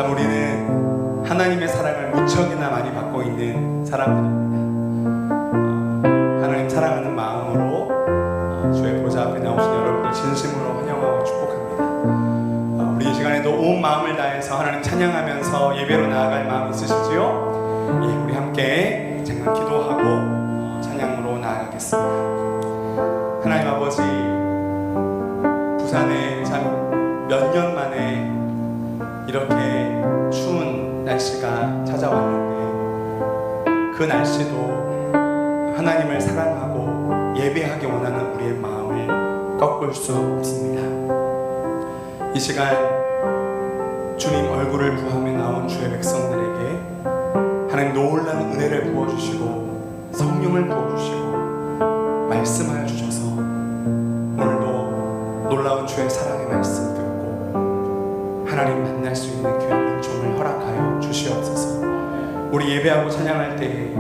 참 우리는 하나님의 사랑을 무척이나 많이 받고 있는 사람들입니다. 하나님 사랑하는 마음으로 주의 보좌 앞에 나오신 여러분들 진심으로 환영하고 축복합니다. 우리 이 시간에도 온 마음을 다해서 하나님 찬양하면서 예배로 나아갈 마음 있으시지요? 예, 우리 함께 잠깐 기도하고 찬양으로 나아가겠습니다. 하나님 아버지, 부산에 참 몇 년 만에 이렇게 추운 날씨가 찾아왔는데 그 날씨도 하나님을 사랑하고 예배하기 원하는 우리의 마음을 꺾을 수 없습니다. 이 시간 주님 얼굴을 구하며 나온 주의 백성들에게 하나님 놀라운 은혜를 부어주시고 성령을 부어주시고 말씀하여 주셔서 오늘도 놀라운 주의 사랑의 말씀 듣고 하나님 만날 수 있는 귀한 은총을 허락하여 주시옵소서. 우리 예배하고 찬양할 때에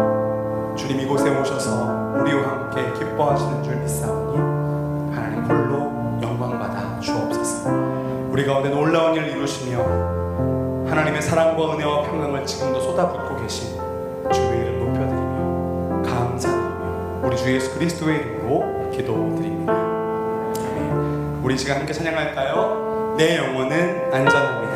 주님 이곳에 오셔서 우리와 함께 기뻐하시는 줄 믿사오니 하나님 홀로 영광받아 주옵소서. 우리 가운데 놀라운 일을 이루시며 하나님의 사랑과 은혜와 평강을 지금도 쏟아붓고 계신 주의 이름 높여드리며 감사드리며 우리 주 예수 그리스도의 이름으로 기도드립니다. 아멘. 우리 시간 함께 찬양할까요? 내 영혼은 안전합니다.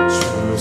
주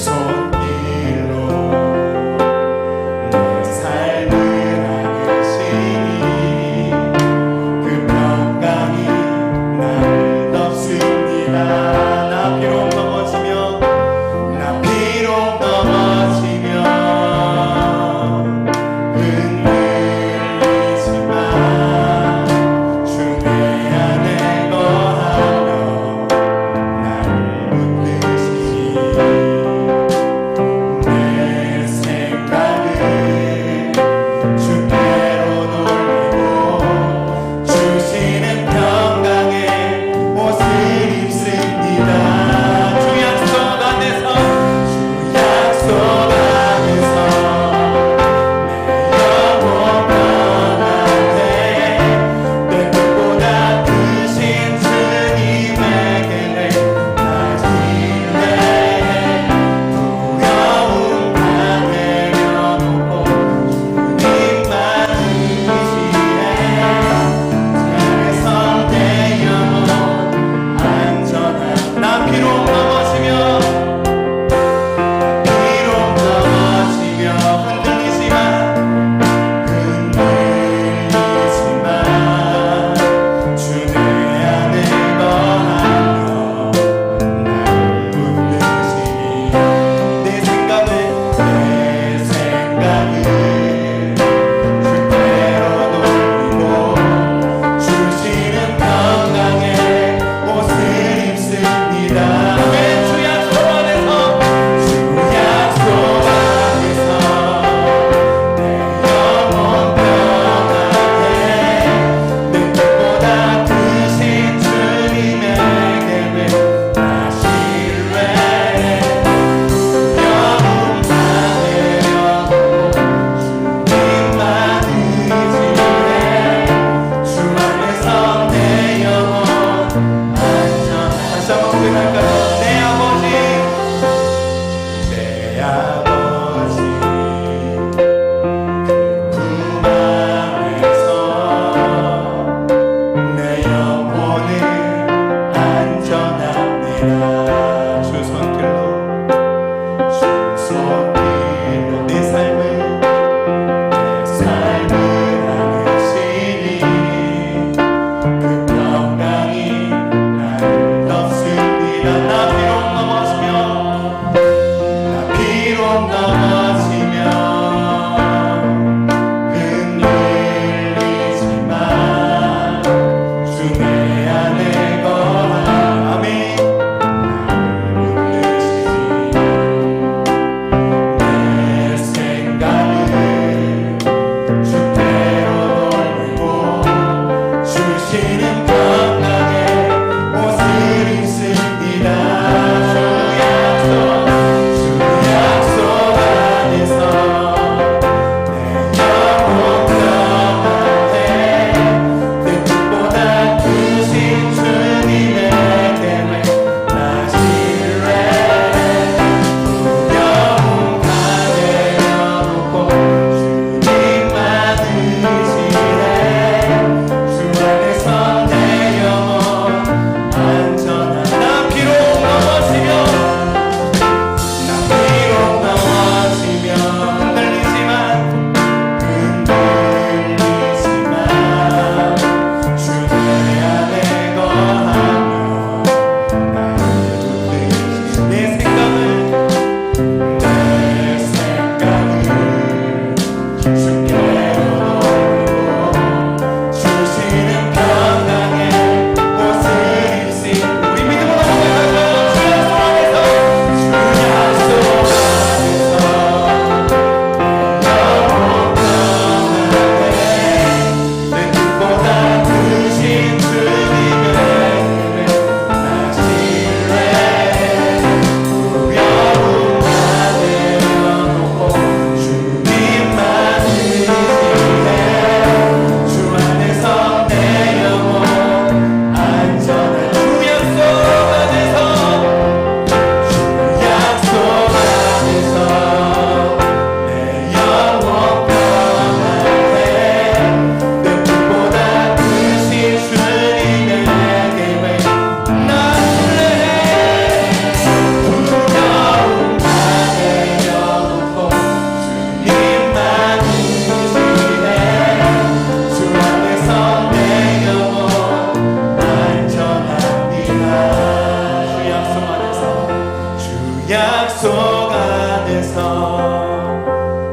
약속 안에서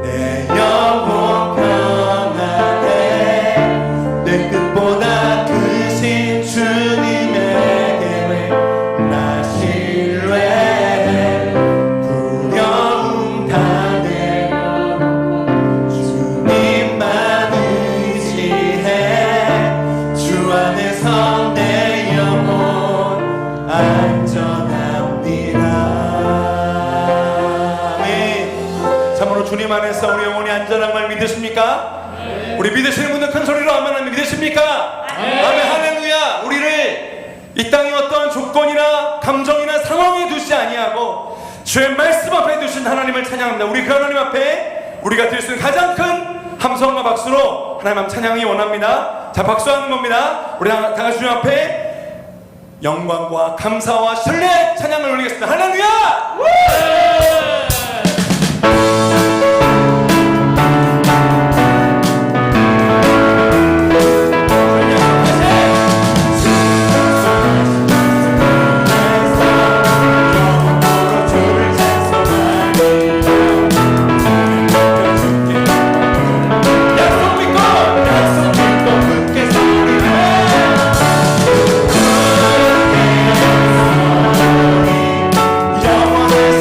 내 영혼 편안해. 내 뜻보다 크신 주님의 계획 나 신뢰해. 두려움 다 내려놓고 주님만 의지해. 주 안에서 내 영혼 안전합니다. 아멘. 참으로 주님 안에서 우리 영혼이 안전한 걸 믿으십니까? 우리 믿으시는 분들 큰 소리로 아멘 믿으십니까? 아멘. 할렐루야. 우리를 이 땅의 어떠한 조건이나 감정이나 상황에 두지 아니하고 주의 말씀 앞에 두신 하나님을 찬양합니다. 우리 그 하나님 앞에 우리가 드릴 수 있는 가장 큰 함성과 박수로 하나님 찬양이 원합니다. 자, 박수하는 겁니다. 우리 다 같이 주님 앞에 영광과 감사와 신뢰 찬양을 올리겠습니다. 할렐루야. 영원한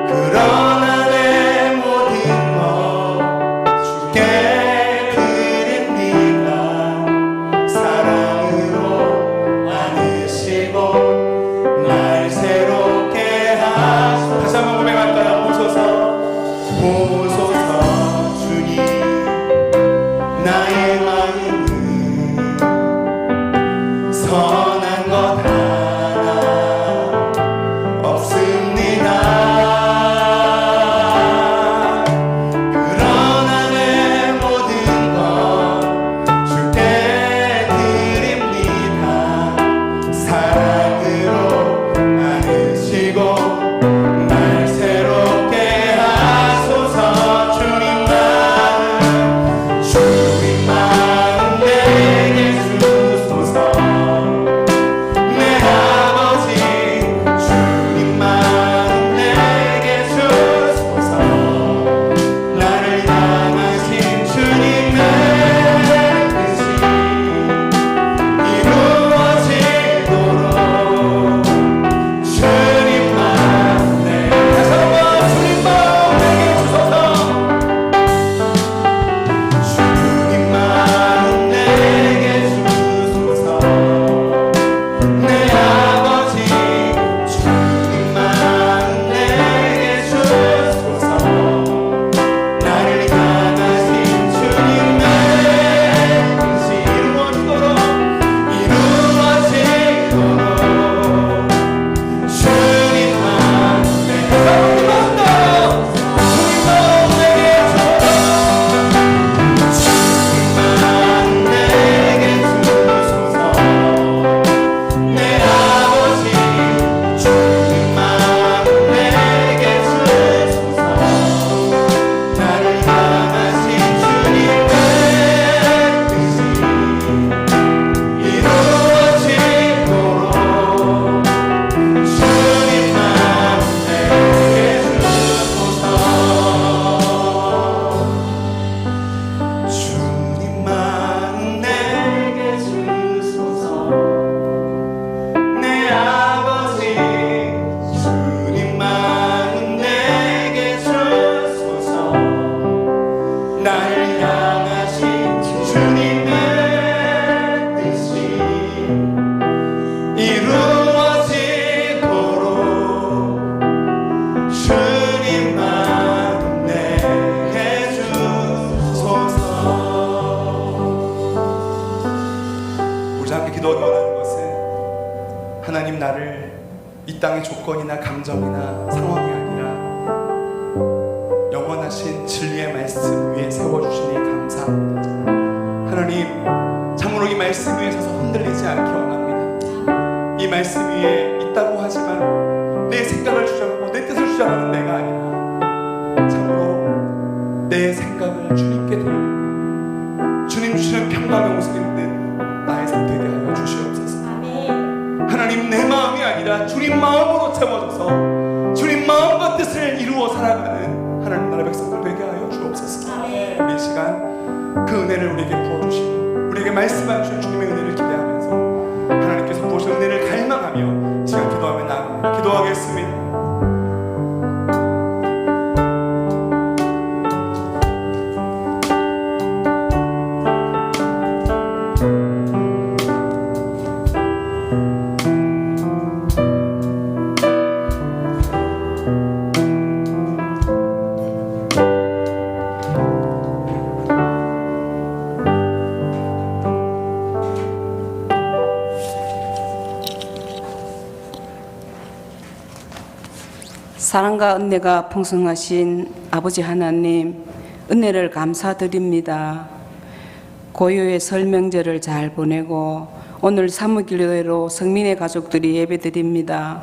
그러나 내 모든 것 주께 드립니다. 사랑으로 안으시고 날 새롭게 하소서. 다시 한번 고백할까요? 보소서 주님, 나의 마음은 선한 것 하나 없습니다. 그러나 내 모든 것 주께 드립니다. 사랑으로 안으시고 날 새롭게 하소서. 주님 마음 내게 주소서. 내 아버지 주님 마음 내게 주소서. 나를 향하신 주님의 뜻이 이루어지도록 주님 마음 내게 주님 마음 내게 주소서. 주님 마음 내게 주소서. 내 아버지 주님 마음 내게 주소서. 나를 향하신 주님의 뜻이 이루어지도록 주님 마음 내게 주님 마음 내게 주소서. 내 아버지 주님 마음 내게 주소서. 나를 향하신 주님의 뜻이 이루어지도록 주님 마음 내게 주소서. 주님 마음 내게 주소서. 내 아버지 주님 마음 내게 주소서. 나를 향하신 주님의 뜻이 이루어지도록 주님 마음 내게 주소서. 우리 함께 기도하기 원하는 것은 하나님, 나를 이 땅의 조건이나 감정이나 상황이 아니라 영원하신 진리의 말씀 위에 세워주시니 감사합니다. 하나님, 참으로 이 말씀 위에 서서 흔들리지 않기 원합니다. 이 말씀 위에 있다고 하지만 내 생각을 주장하고 내 뜻을 주장하는 내가 아니라 참으로 내 생각을 주님께 돌리고 주님 주시는 평강의 옷을 입는 나의 삶 되게 하여 주시옵소서. 하나님, 내 마음이 아니라 주님 마음으로 채워져서 주님 마음과 뜻을 이루어 살아가는 하나님 나라의 백성들 되게 하여 주옵소서. 우리 이 시간 그 은혜를 우리에게 부어주시고 우리에게 말씀해 주신 주님의 은혜를 기대하면서 하나님께서 부어주신 은혜를 갈망하며 이 시간 기도하며 나아갑니다. 기도하겠습니다. 사랑과 은혜가 풍성하신 아버지 하나님, 은혜를 감사드립니다. 고요의 설명절을 잘 보내고 오늘 사무기도회로 성민의 가족들이 예배드립니다.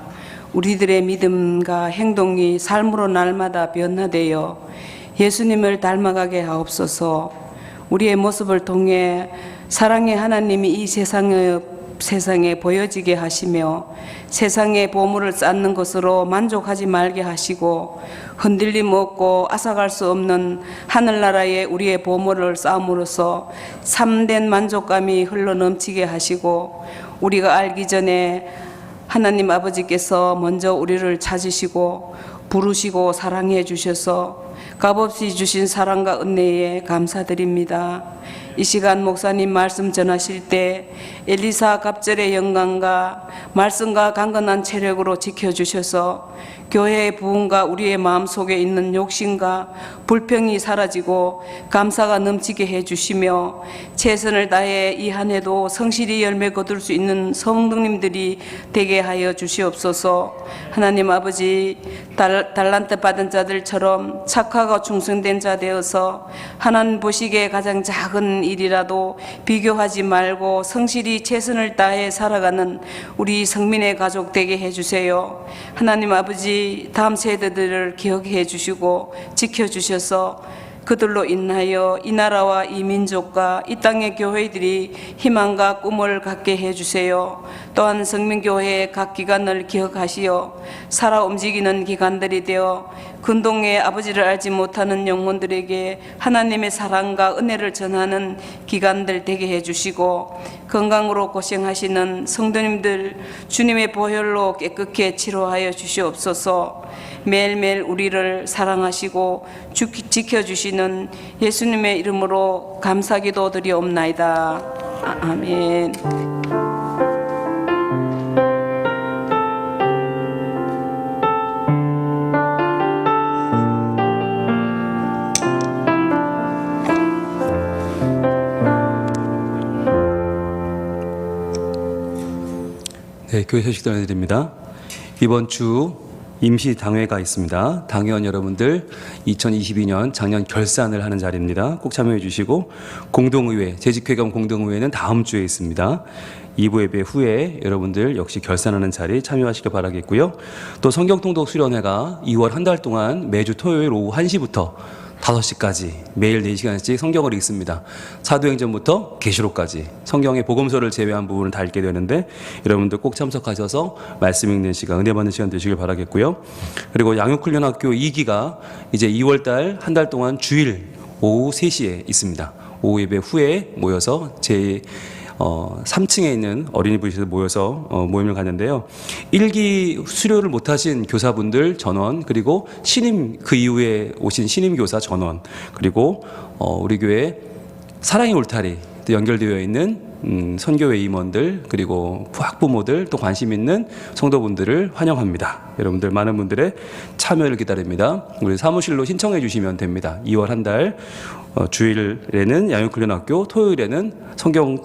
우리들의 믿음과 행동이 삶으로 날마다 변화되어 예수님을 닮아가게 하옵소서. 우리의 모습을 통해 사랑의 하나님이 이 세상에 보여지게 하시며 세상의 보물을 쌓는 것으로 만족하지 말게 하시고 흔들림 없고 앗아갈 수 없는 하늘나라에 우리의 보물을 쌓음으로써 참된 만족감이 흘러넘치게 하시고 우리가 알기 전에 하나님 아버지께서 먼저 우리를 찾으시고 부르시고 사랑해 주셔서 값없이 주신 사랑과 은혜에 감사드립니다. 이 시간 목사님 말씀 전하실 때 엘리사 갑절의 영광과 말씀과 강건한 체력으로 지켜주셔서 교회의 부흥과 우리의 마음속에 있는 욕심과 불평이 사라지고 감사가 넘치게 해주시며 최선을 다해 이 한 해도 성실히 열매 거둘 수 있는 성도님들이 되게 하여 주시옵소서. 하나님 아버지, 달란트 받은 자들처럼 착하고 충성된 자 되어서 하나님 보시기에 가장 작은 일이라도 비교하지 말고 성실히 최선을 다해 살아가는 우리 성민의 가족 되게 해주세요. 하나님 아버지, 다음 세대들을 기억해 주시고 지켜주셔서 그들로 인하여 이 나라와 이 민족과 이 땅의 교회들이 희망과 꿈을 갖게 해주세요. 또한 성민교회의 각 기관을 기억하시어 살아 움직이는 기관들이 되어 근동의 아버지를 알지 못하는 영혼들에게 하나님의 사랑과 은혜를 전하는 기관들 되게 해주시고 건강으로 고생하시는 성도님들 주님의 보혈로 깨끗게 치료하여 주시옵소서. 매일매일 우리를 사랑하시고 지켜주시는 예수님의 이름으로 감사기도 드리옵나이다. 아멘. 네, 교회 소식 전해드립니다. 이번 주 임시 당회가 있습니다. 당회원 여러분들 2022년 작년 결산을 하는 자리입니다. 꼭 참여해 주시고 공동의회, 재직회겸 공동의회는 다음 주에 있습니다. 2부 예배 후에 여러분들 역시 결산하는 자리 참여하시길 바라겠고요. 또 성경통독 수련회가 2월 한 달 동안 매주 토요일 오후 1시부터 5시까지 매일 4시간씩 성경을 읽습니다. 사도행전부터 계시록까지 성경의 복음서를 제외한 부분을 다 읽게 되는데 여러분들 꼭 참석하셔서 말씀 읽는 시간, 은혜 받는 시간 되시길 바라겠고요. 그리고 양육훈련학교 2기가 이제 2월달 한 달 동안 주일 오후 3시에 있습니다. 오후 예배 후에 모여서 3층에 있는 어린이부에서 모여서 모임을 갖는데요. 1기 수료를 못하신 교사분들 전원, 그리고 신임, 그 이후에 오신 신임교사 전원, 그리고 우리 교회 사랑의 울타리 연결되어 있는 선교회 임원들, 그리고 학부모들, 또 관심 있는 성도분들을 환영합니다. 여러분들 많은 분들의 참여를 기다립니다. 우리 사무실로 신청해 주시면 됩니다. 2월 한 달 주일에는 양육훈련학교, 토요일에는 성경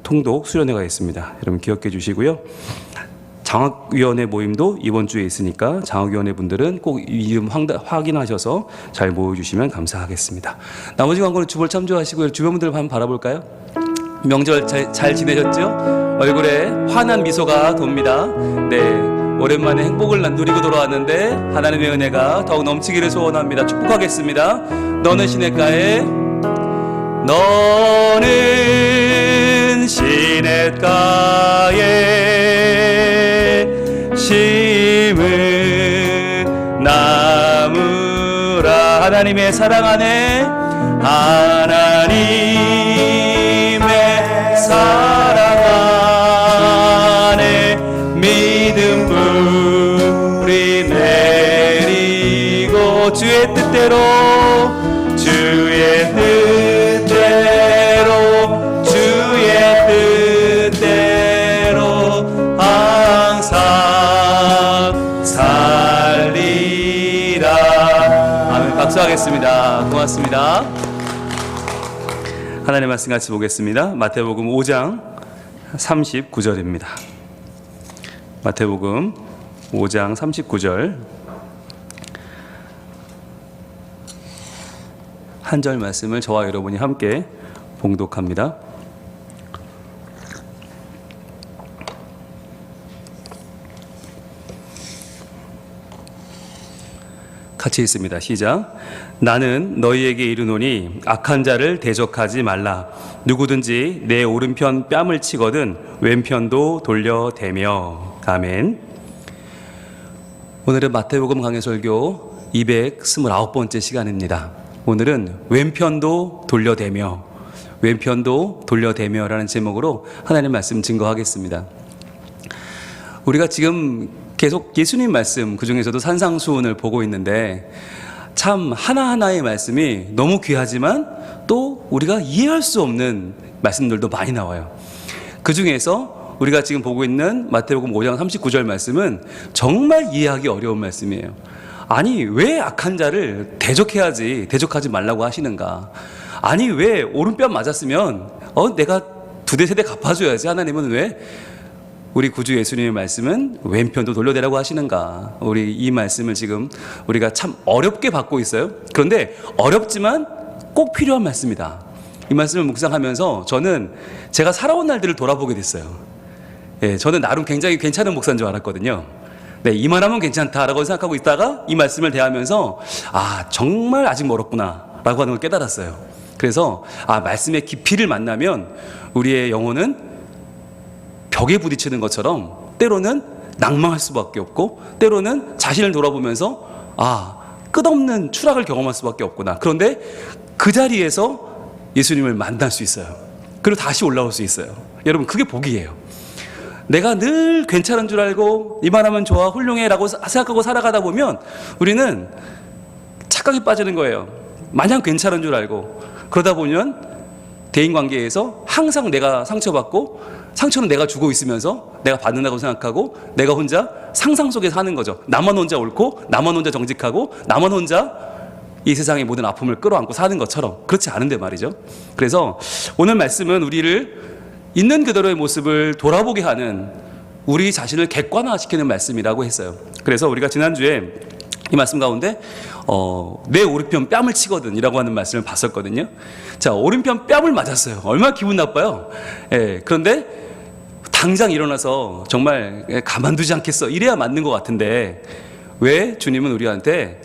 통독 수련회가 있습니다. 여러분 기억해 주시고요. 장학위원회 모임도 이번 주에 있으니까 장학위원회 분들은 꼭 이름 확인하셔서 잘 모여주시면 감사하겠습니다. 나머지 광고는 주볼 참조하시고 주변 분들 한번 바라볼까요? 명절 잘 지내셨죠? 얼굴에 환한 미소가 돕니다. 네, 오랜만에 행복을 누리고 돌아왔는데 하나님의 은혜가 더욱 넘치기를 소원합니다. 축복하겠습니다. 너는 시냇가에, 너는 시냇가에 심은 나무라. 하나님의 사랑 안에, 하나님의 사랑 안에 믿음 뿌리 내리고 주의 뜻대로, 주의 뜻대로 항상 살리라. 아멘. 박수하겠습니다. 고맙습니다. 하나님의 말씀 같이 보겠습니다. 마태복음 5장 39절입니다. 마태복음 5장 39절 한 절 말씀을 저와 여러분이 함께 봉독합니다. 같이 있습니다. 시작. 나는 너희에게 이르노니 악한 자를 대적하지 말라. 누구든지 내 오른편 뺨을 치거든 왼편도 돌려대며. 아멘. 오늘은 마태복음 강해설교 229번째 시간입니다. 오늘은 왼편도 돌려대며. 왼편도 돌려대며라는 제목으로 하나님 말씀 증거하겠습니다. 우리가 지금 계속 예수님 말씀, 그 중에서도 산상수훈을 보고 있는데 참 하나하나의 말씀이 너무 귀하지만 또 우리가 이해할 수 없는 말씀들도 많이 나와요. 그 중에서 우리가 지금 보고 있는 마태복음 5장 39절 말씀은 정말 이해하기 어려운 말씀이에요. 아니, 왜 악한 자를 대적하지 말라고 하시는가? 아니, 왜 오른뺨 맞았으면 내가 2대 3대 갚아줘야지. 하나님은 왜 우리 구주 예수님의 말씀은 왼편도 돌려대라고 하시는가? 우리 이 말씀을 지금 우리가 참 어렵게 받고 있어요. 그런데 어렵지만 꼭 필요한 말씀이다. 이 말씀을 묵상하면서 저는 제가 살아온 날들을 돌아보게 됐어요. 예, 저는 나름 굉장히 괜찮은 목사인 줄 알았거든요. 네, 이만하면 괜찮다라고 생각하고 있다가 이 말씀을 대하면서 정말 아직 멀었구나 라고 하는 걸 깨달았어요. 그래서 말씀의 깊이를 만나면 우리의 영혼은 벽에 부딪히는 것처럼 때로는 낭망할 수밖에 없고 때로는 자신을 돌아보면서 끝없는 추락을 경험할 수밖에 없구나. 그런데 그 자리에서 예수님을 만날 수 있어요. 그리고 다시 올라올 수 있어요. 여러분, 그게 복이에요. 내가 늘 괜찮은 줄 알고 이만하면 좋아, 훌륭해 라고 생각하고 살아가다 보면 우리는 착각에 빠지는 거예요. 마냥 괜찮은 줄 알고. 그러다 보면 대인관계에서 항상 내가 상처받고 상처는 내가 주고 있으면서 내가 받는다고 생각하고 내가 혼자 상상 속에서 하는 거죠. 나만 혼자 옳고 나만 혼자 정직하고 나만 혼자 이 세상의 모든 아픔을 끌어안고 사는 것처럼. 그렇지 않은데 말이죠. 그래서 오늘 말씀은 우리를 있는 그대로의 모습을 돌아보게 하는, 우리 자신을 객관화시키는 말씀이라고 했어요. 그래서 우리가 지난주에 이 말씀 가운데 내 오른편 뺨을 치거든 이라고 하는 말씀을 봤었거든요. 자, 오른편 뺨을 맞았어요. 얼마나 기분 나빠요. 예, 그런데 당장 일어나서 정말 가만두지 않겠어 이래야 맞는 것 같은데 왜 주님은 우리한테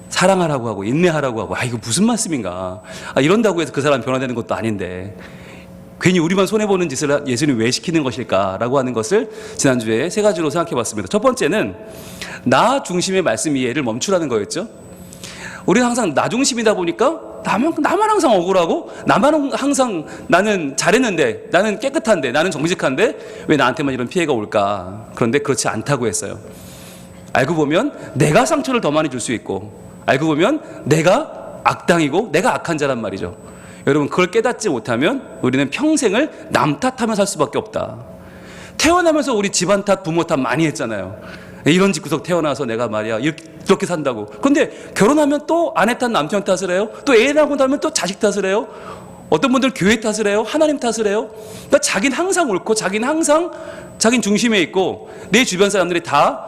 사랑하라고 하고 인내하라고 하고 이거 무슨 말씀인가, 이런다고 해서 그 사람 변화되는 것도 아닌데 괜히 우리만 손해보는 짓을 예수님 왜 시키는 것일까라고 하는 것을 지난주에 3가지로 생각해 봤습니다. 첫 번째는 나 중심의 말씀 이해를 멈추라는 거였죠. 우리는 항상 나 중심이다 보니까 나만 항상 억울하고 나만 항상 나는 잘했는데, 나는 깨끗한데, 나는 정직한데 왜 나한테만 이런 피해가 올까. 그런데 그렇지 않다고 했어요. 알고 보면 내가 상처를 더 많이 줄 수 있고, 알고 보면 내가 악당이고 내가 악한 자란 말이죠. 여러분, 그걸 깨닫지 못하면 우리는 평생을 남 탓하며 살 수밖에 없다. 태어나면서 우리 집안 탓, 부모 탓 많이 했잖아요. 이런 집 구석 태어나서 내가 말이야 이렇게 산다고. 그런데 결혼하면 또 아내 탓, 남편 탓을 해요. 또 애 낳고 나면 또 자식 탓을 해요. 어떤 분들 교회 탓을 해요. 하나님 탓을 해요. 그러니까 자기는 항상 옳고 자기는 항상 자기는 중심에 있고 내 주변 사람들이 다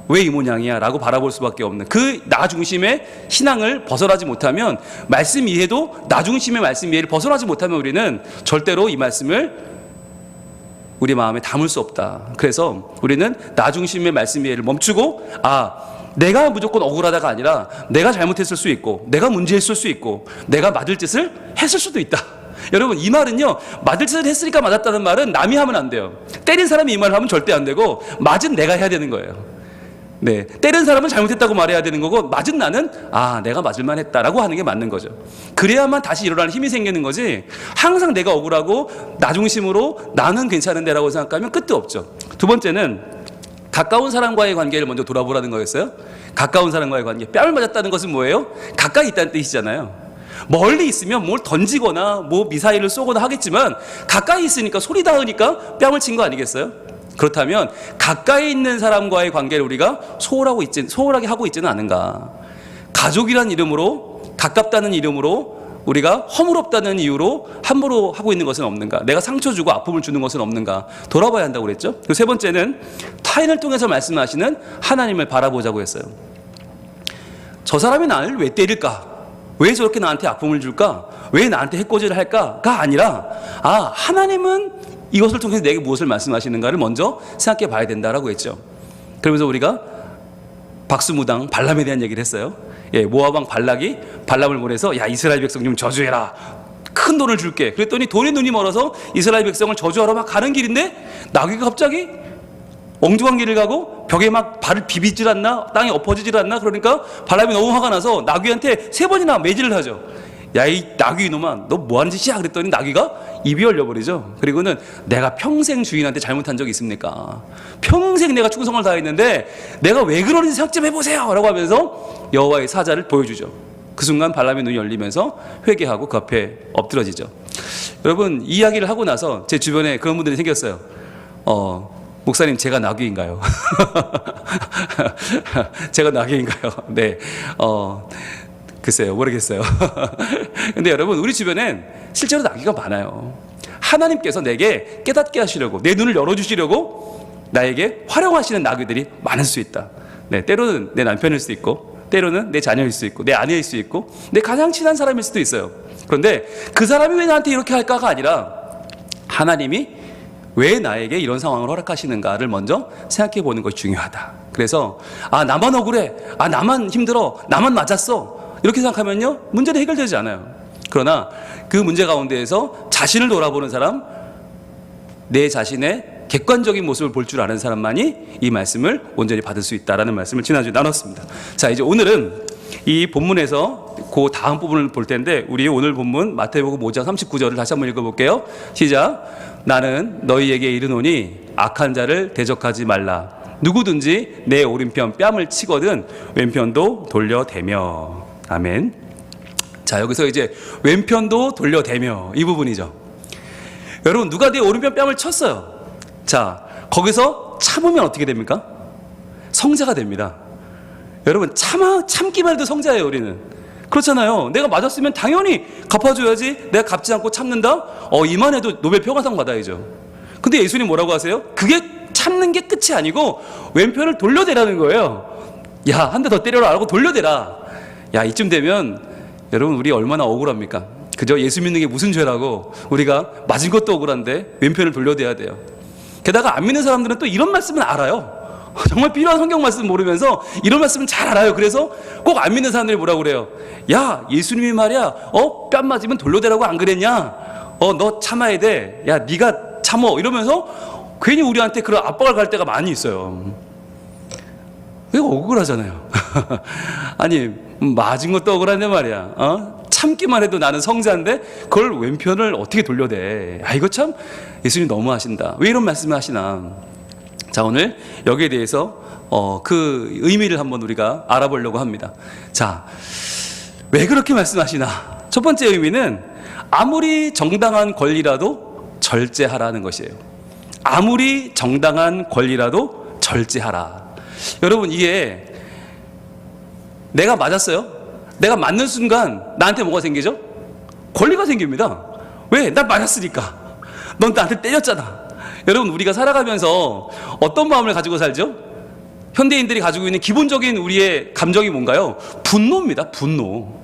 왜 이 모양이야 라고 바라볼 수밖에 없는 그 나 중심의 신앙을 벗어나지 못하면, 말씀 이해도 나 중심의 말씀 이해를 벗어나지 못하면 우리는 절대로 이 말씀을 우리 마음에 담을 수 없다. 그래서 우리는 나 중심의 말씀 이해를 멈추고 내가 무조건 억울하다가 아니라 내가 잘못했을 수 있고 내가 문제했을 수 있고 내가 맞을 짓을 했을 수도 있다. 여러분, 이 말은요, 맞을 짓을 했으니까 맞았다는 말은 남이 하면 안 돼요. 때린 사람이 이 말을 하면 절대 안 되고 맞은 내가 해야 되는 거예요. 네, 때린 사람은 잘못했다고 말해야 되는 거고 맞은 나는 내가 맞을만 했다라고 하는 게 맞는 거죠. 그래야만 다시 일어나는 힘이 생기는 거지, 항상 내가 억울하고 나 중심으로 나는 괜찮은데 라고 생각하면 끝도 없죠. 두 번째는 가까운 사람과의 관계를 먼저 돌아보라는 거였어요. 가까운 사람과의 관계. 뺨을 맞았다는 것은 뭐예요? 가까이 있다는 뜻이잖아요. 멀리 있으면 뭘 던지거나 뭐 미사일을 쏘거나 하겠지만 가까이 있으니까 소리 닿으니까 뺨을 친 거 아니겠어요? 그렇다면 가까이 있는 사람과의 관계를 우리가 소홀하게 하고 있지는 않은가. 가족이란 이름으로, 가깝다는 이름으로, 우리가 허물없다는 이유로 함부로 하고 있는 것은 없는가. 내가 상처 주고 아픔을 주는 것은 없는가. 돌아봐야 한다고 그랬죠. 그리고 세 번째는 타인을 통해서 말씀하시는 하나님을 바라보자고 했어요. 저 사람이 나를 왜 때릴까? 왜 저렇게 나한테 아픔을 줄까? 왜 나한테 해코지를 할까?가 아니라 하나님은 이것을 통해서 내게 무엇을 말씀하시는가를 먼저 생각해 봐야 된다라고 했죠. 그러면서 우리가 박수무당 발람에 대한 얘기를 했어요. 모압 왕 발락이 발람을 보내서 이스라엘 백성 좀 저주해라. 큰 돈을 줄게. 그랬더니 돈에 눈이 멀어서 이스라엘 백성을 저주하러 막 가는 길인데 나귀가 갑자기 엉뚱한 길을 가고 벽에 막 발을 비비질 않나? 땅에 엎어지질 않나? 그러니까 발람이 너무 화가 나서 나귀한테 3번이나 매질을 하죠. 야, 이 나귀 이놈아, 너 뭐하는 짓이야? 그랬더니 나귀가 입이 열려버리죠. 그리고는 내가 평생 주인한테 잘못한 적이 있습니까? 평생 내가 충성을 다했는데 내가 왜 그러는지 생각 좀 해보세요 라고 하면서 여호와의 사자를 보여주죠. 그 순간 발람의 눈이 열리면서 회개하고 그 앞에 엎드러지죠. 여러분, 이 이야기를 하고 나서 제 주변에 그런 분들이 생겼어요. 목사님, 제가 나귀인가요? 제가 나귀인가요? 네. 글쎄요, 모르겠어요. 근데 여러분, 우리 주변엔 실제로 나귀가 많아요. 하나님께서 내게 깨닫게 하시려고, 내 눈을 열어주시려고 나에게 활용하시는 나귀들이 많을 수 있다. 네, 때로는 내 남편일 수 있고, 때로는 내 자녀일 수 있고, 내 아내일 수 있고, 내 가장 친한 사람일 수도 있어요. 그런데 그 사람이 왜 나한테 이렇게 할까가 아니라 하나님이 왜 나에게 이런 상황을 허락하시는가를 먼저 생각해 보는 것이 중요하다. 그래서 나만 억울해, 나만 힘들어, 나만 맞았어, 이렇게 생각하면요, 문제는 해결되지 않아요. 그러나 그 문제 가운데에서 자신을 돌아보는 사람, 내 자신의 객관적인 모습을 볼 줄 아는 사람만이 이 말씀을 온전히 받을 수 있다라는 말씀을 지난주에 나눴습니다. 자, 이제 오늘은 이 본문에서 그 다음 부분을 볼 텐데, 우리 오늘 본문 마태복음 5장 39절을 다시 한번 읽어볼게요. 시작. 나는 너희에게 이르노니 악한 자를 대적하지 말라. 누구든지 내 오른편 뺨을 치거든 왼편도 돌려대며. 아멘. 자, 여기서 이제 왼편도 돌려대며, 이 부분이죠. 여러분, 누가 내 오른편 뺨을 쳤어요. 자, 거기서 참으면 어떻게 됩니까? 성자가 됩니다. 여러분, 참기만 해도 성자예요. 우리는 그렇잖아요. 내가 맞았으면 당연히 갚아줘야지. 내가 갚지 않고 참는다? 이만 해도 노벨 평화상 받아야죠. 근데 예수님 뭐라고 하세요? 그게 참는 게 끝이 아니고 왼편을 돌려대라는 거예요. 야, 한 대 더 때려라 하고 돌려대라. 야, 이쯤 되면 여러분, 우리 얼마나 억울합니까? 그저 예수 믿는 게 무슨 죄라고 우리가 맞은 것도 억울한데 왼편을 돌려대야 돼요. 게다가 안 믿는 사람들은 또 이런 말씀은 알아요. 정말 필요한 성경 말씀 모르면서 이런 말씀은 잘 알아요. 그래서 꼭 안 믿는 사람들이 뭐라고 그래요? 야, 예수님이 말이야, 뺨 맞으면 돌려대라고 안 그랬냐? 너 참아야 돼. 야, 네가 참어. 이러면서 괜히 우리한테 그런 압박을 갈 때가 많이 있어요. 이거 억울하잖아요. 아니, 맞은 것도 억울한데 말이야. 참기만 해도 나는 성자인데 그걸 왼편을 어떻게 돌려대? 이거 참 예수님 너무 하신다. 왜 이런 말씀을 하시나? 자, 오늘 여기에 대해서 그 의미를 한번 우리가 알아보려고 합니다. 자, 왜 그렇게 말씀하시나? 첫 번째 의미는 아무리 정당한 권리라도 절제하라는 것이에요. 아무리 정당한 권리라도 절제하라. 여러분, 이게 내가 맞았어요. 내가 맞는 순간 나한테 뭐가 생기죠? 권리가 생깁니다. 왜? 나 맞았으니까. 넌 나한테 때렸잖아. 여러분, 우리가 살아가면서 어떤 마음을 가지고 살죠? 현대인들이 가지고 있는 기본적인 우리의 감정이 뭔가요? 분노입니다. 분노.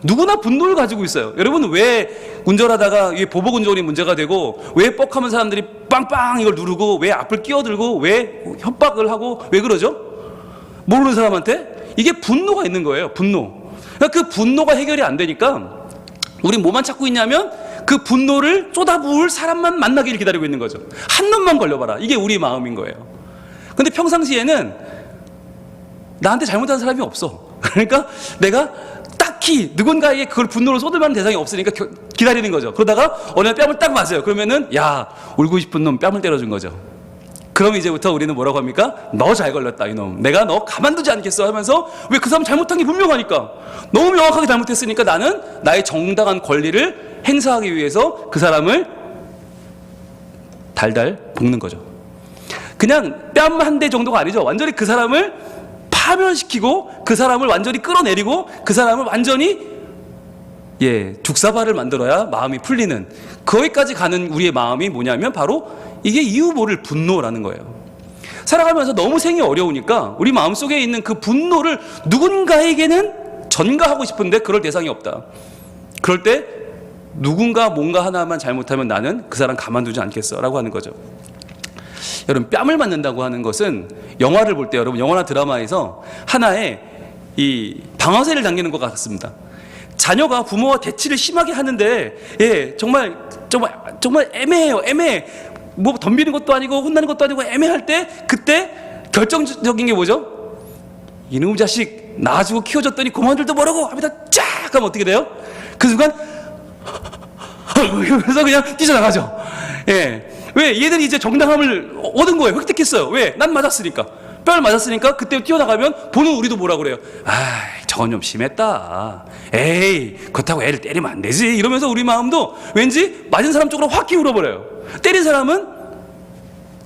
누구나 분노를 가지고 있어요. 여러분, 왜 운전하다가 보복 운전이 문제가 되고, 왜 뻑하면 사람들이 빵빵 이걸 누르고, 왜 앞을 끼어들고, 왜 협박을 하고, 왜 그러죠? 모르는 사람한테? 이게 분노가 있는 거예요. 분노. 그 분노가 해결이 안 되니까 우리 뭐만 찾고 있냐면 그 분노를 쏟아부을 사람만 만나기를 기다리고 있는 거죠. 한 놈만 걸려봐라. 이게 우리 마음인 거예요. 근데 평상시에는 나한테 잘못한 사람이 없어. 그러니까 내가 딱히 누군가에게 그걸 분노를 쏟을 만한 대상이 없으니까 기다리는 거죠. 그러다가 어느 날 뺨을 딱 맞아요. 그러면은 야, 울고 싶은 놈 뺨을 때려준 거죠. 그럼 이제부터 우리는 뭐라고 합니까? 너 잘 걸렸다, 이놈. 내가 너 가만두지 않겠어 하면서, 왜? 그 사람 잘못한 게 분명하니까. 너무 명확하게 잘못했으니까 나는 나의 정당한 권리를 행사하기 위해서 그 사람을 달달 볶는 거죠. 그냥 뺨 한 대 정도가 아니죠. 완전히 그 사람을 파멸시키고, 그 사람을 완전히 끌어내리고, 그 사람을 완전히 죽사발을 만들어야 마음이 풀리는, 거기까지 가는 우리의 마음이 뭐냐면 바로 이게 이유 모를 분노라는 거예요. 살아가면서 너무 생이 어려우니까 우리 마음속에 있는 그 분노를 누군가에게는 전가하고 싶은데 그럴 대상이 없다. 그럴 때 누군가 뭔가 하나만 잘못하면 나는 그 사람 가만두지 않겠어 라고 하는 거죠. 여러분, 뺨을 맞는다고 하는 것은 영화를 볼 때, 여러분, 영화나 드라마에서 하나의 이 방아쇠를 당기는 것 같습니다. 자녀가 부모와 대치를 심하게 하는데, 정말 애매해요. 애매해. 뭐 덤비는 것도 아니고 혼나는 것도 아니고 애매할 때, 그때 결정적인 게 뭐죠? 이놈 자식 낳아주고 키워줬더니 그만둘도 모르고 합니다. 쫙 하면 어떻게 돼요? 그 순간 그래서 그냥 뛰쳐나가죠. 예. 왜? 얘들이 이제 정당함을 얻은 거예요. 획득했어요. 왜? 난 맞았으니까. 뼈를 맞았으니까 그때 뛰어나가면 보는 우리도 뭐라 그래요? 아, 저건 좀 심했다. 에이, 그렇다고 애를 때리면 안 되지. 이러면서 우리 마음도 왠지 맞은 사람 쪽으로 확 기울어버려요. 때린 사람은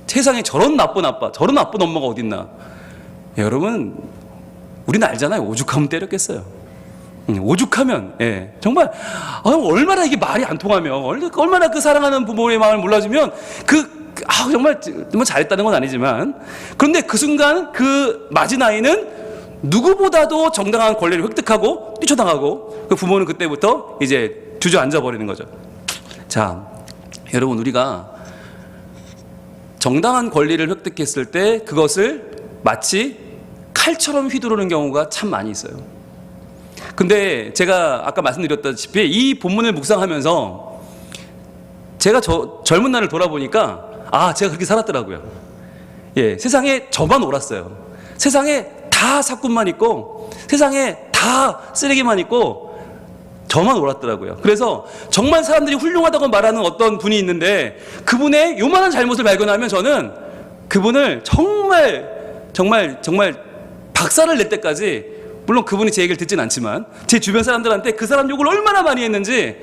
세상에 저런 나쁜 아빠, 저런 나쁜 엄마가 어딨나. 예, 여러분, 우리는 알잖아요. 오죽하면 때렸겠어요. 오죽하면, 예, 정말 얼마나 이게 말이 안 통하면, 얼마나 그 사랑하는 부모의 마음을 몰라주면 정말 뭐 잘했다는 건 아니지만, 그런데 그 순간 그 맞은 아이는 누구보다도 정당한 권리를 획득하고 뛰쳐나가고, 그 부모는 그때부터 이제 주저앉아 버리는 거죠. 자, 여러분, 우리가 정당한 권리를 획득했을 때 그것을 마치 칼처럼 휘두르는 경우가 참 많이 있어요. 근데 제가 아까 말씀드렸다시피 이 본문을 묵상하면서 제가 젊은 날을 돌아보니까 제가 그렇게 살았더라고요. 예, 세상에 저만 옳았어요. 세상에 다 사꾼만 있고 세상에 다 쓰레기만 있고 저만 옳았더라고요. 그래서 정말 사람들이 훌륭하다고 말하는 어떤 분이 있는데 그분의 요만한 잘못을 발견하면 저는 그분을 정말 박살을 낼 때까지, 물론 그분이 제 얘기를 듣진 않지만 제 주변 사람들한테 그 사람 욕을 얼마나 많이 했는지,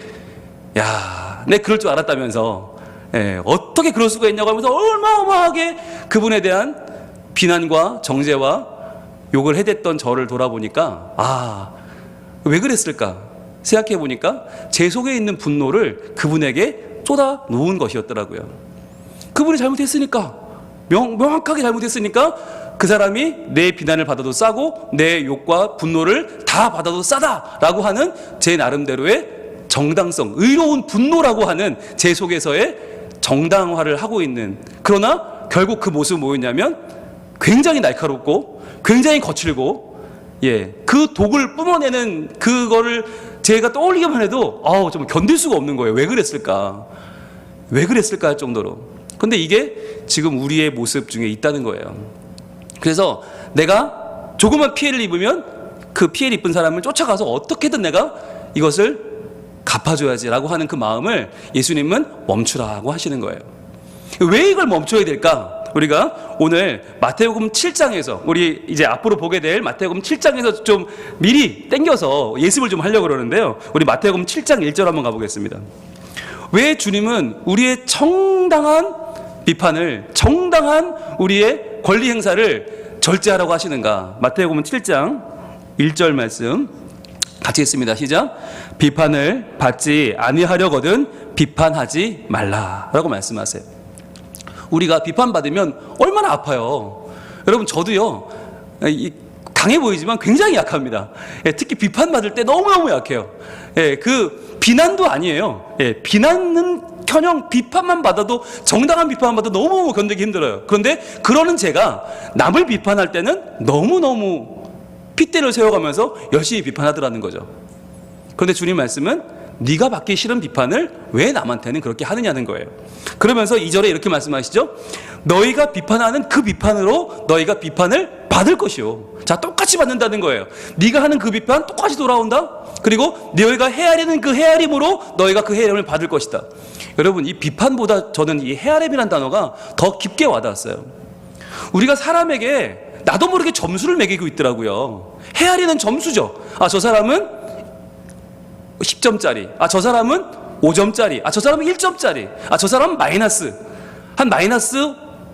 야, 내 그럴 줄 알았다면서, 예, 어떻게 그럴 수가 있냐고 하면서 어마어마하게 그분에 대한 비난과 정죄와 욕을 해댔던 저를 돌아보니까 왜 그랬을까 생각해 보니까 제 속에 있는 분노를 그분에게 쏟아 놓은 것이었더라고요. 그분이 잘못했으니까, 명확하게 잘못했으니까 그 사람이 내 비난을 받아도 싸고 내 욕과 분노를 다 받아도 싸다라고 하는 제 나름대로의 정당성, 의로운 분노라고 하는 제 속에서의 정당화를 하고 있는, 그러나 결국 그 모습은 뭐였냐면 굉장히 날카롭고 굉장히 거칠고, 예, 그 독을 뿜어내는 그거를 제가 떠올리기만 해도 좀 견딜 수가 없는 거예요. 왜 그랬을까 할 정도로. 근데 이게 지금 우리의 모습 중에 있다는 거예요. 그래서 내가 조그만 피해를 입으면 그 피해를 입은 사람을 쫓아가서 어떻게든 내가 이것을 갚아줘야지라고 하는 그 마음을 예수님은 멈추라고 하시는 거예요. 왜 이걸 멈춰야 될까? 우리가 오늘 마태복음 7장에서, 우리 이제 앞으로 보게 될 마태복음 7장에서 좀 미리 땡겨서 예습을 좀 하려고 그러는데요. 우리 마태복음 7장 1절 한번 가보겠습니다. 왜 주님은 우리의 정당한 비판을, 정당한 우리의 권리 행사를 절제하라고 하시는가? 마태복음 7장 1절 말씀 같이 읽습니다. 시작. 비판을 받지 아니하려거든 비판하지 말라라고 말씀하세요. 우리가 비판받으면 얼마나 아파요. 여러분, 저도요, 강해 보이지만 굉장히 약합니다. 예, 특히 비판받을 때 너무너무 약해요. 예, 그 비난도 아니에요. 예, 비난은커녕 비판만 받아도, 정당한 비판만 받아도 너무너무 견디기 힘들어요. 그런데 그러는 제가 남을 비판할 때는 너무너무 핏대를 세워가면서 열심히 비판하더라는 거죠. 그런데 주님 말씀은 네가 받기 싫은 비판을 왜 남한테는 그렇게 하느냐는 거예요. 그러면서 2절에 이렇게 말씀하시죠. 너희가 비판하는 그 비판으로 너희가 비판을 받을 것이요. 자, 똑같이 받는다는 거예요. 네가 하는 그 비판 똑같이 돌아온다. 그리고 너희가 헤아리는 그 헤아림으로 너희가 그 헤아림을 받을 것이다. 여러분, 이 비판보다 저는 이 헤아림이라는 단어가 더 깊게 와닿았어요. 우리가 사람에게 나도 모르게 점수를 매기고 있더라고요. 헤아리는 점수죠. 저 사람은 10점짜리, 저 사람은 5점짜리, 저 사람은 1점짜리, 저 사람은 마이너스, 한 마이너스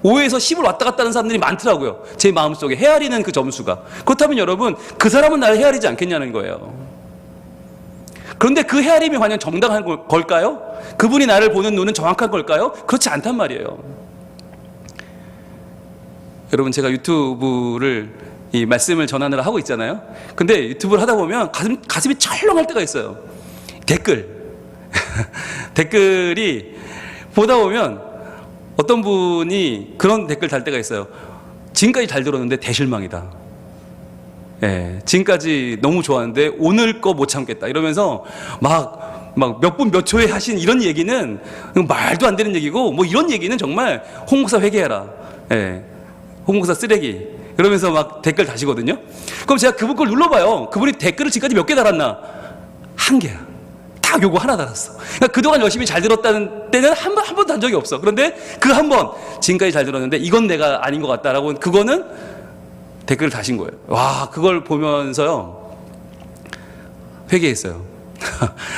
5에서 10을 왔다 갔다 하는 사람들이 많더라고요. 제 마음속에 헤아리는 그 점수가. 그렇다면 여러분, 그 사람은 나를 헤아리지 않겠냐는 거예요. 그런데 그 헤아림이 과연 정당한 걸까요? 그분이 나를 보는 눈은 정확한 걸까요? 그렇지 않단 말이에요. 여러분, 제가 유튜브를 이 말씀을 전하느라 하고 있잖아요. 근데 유튜브를 하다 보면 가슴이 철렁할 때가 있어요. 댓글이 보다 보면 어떤 분이 그런 댓글 달 때가 있어요. 지금까지 잘 들었는데 대실망이다. 예, 지금까지 너무 좋았는데 오늘 거 못 참겠다. 이러면서 막 몇 분 몇 초에 하신 이런 얘기는 말도 안 되는 얘기고, 뭐 이런 얘기는 정말 홍 목사 회개해라. 예, 홍 목사 쓰레기. 그러면서 막 댓글 다시거든요. 그럼 제가 그분 걸 눌러봐요. 그분이 댓글을 지금까지 몇 개 달았나? 한 개야. 딱 요거 하나 달았어. 그러니까 그동안 열심히 잘 들었다는 때는 한 번도 한 적이 없어. 그런데 그 한 번, 지금까지 잘 들었는데 이건 내가 아닌 것 같다라고 그거는 댓글을 다신 거예요. 와, 그걸 보면서요 회개했어요.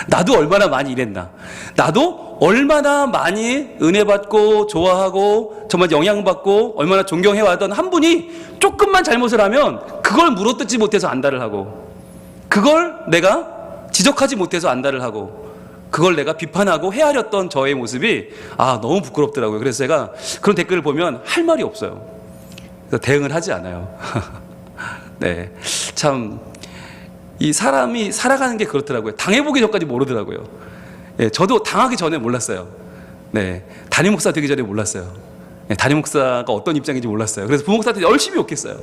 나도 얼마나 많이 일했나. 나도 얼마나 많이 은혜 받고 좋아하고 정말 영향받고 얼마나 존경해왔던 한 분이 조금만 잘못을 하면 그걸 물어뜯지 못해서 안달을 하고, 그걸 내가 지적하지 못해서 안달을 하고, 그걸 내가 비판하고 헤아렸던 저의 모습이 너무 부끄럽더라고요. 그래서 제가 그런 댓글을 보면 할 말이 없어요. 그래서 대응을 하지 않아요. 네, 참 이 사람이 살아가는 게 그렇더라고요. 당해보기 전까지 모르더라고요. 예, 저도 당하기 전에 몰랐어요. 네, 담임 목사 되기 전에 몰랐어요. 예, 담임 목사가 어떤 입장인지 몰랐어요. 그래서 부목사한테 열심히 욕했어요.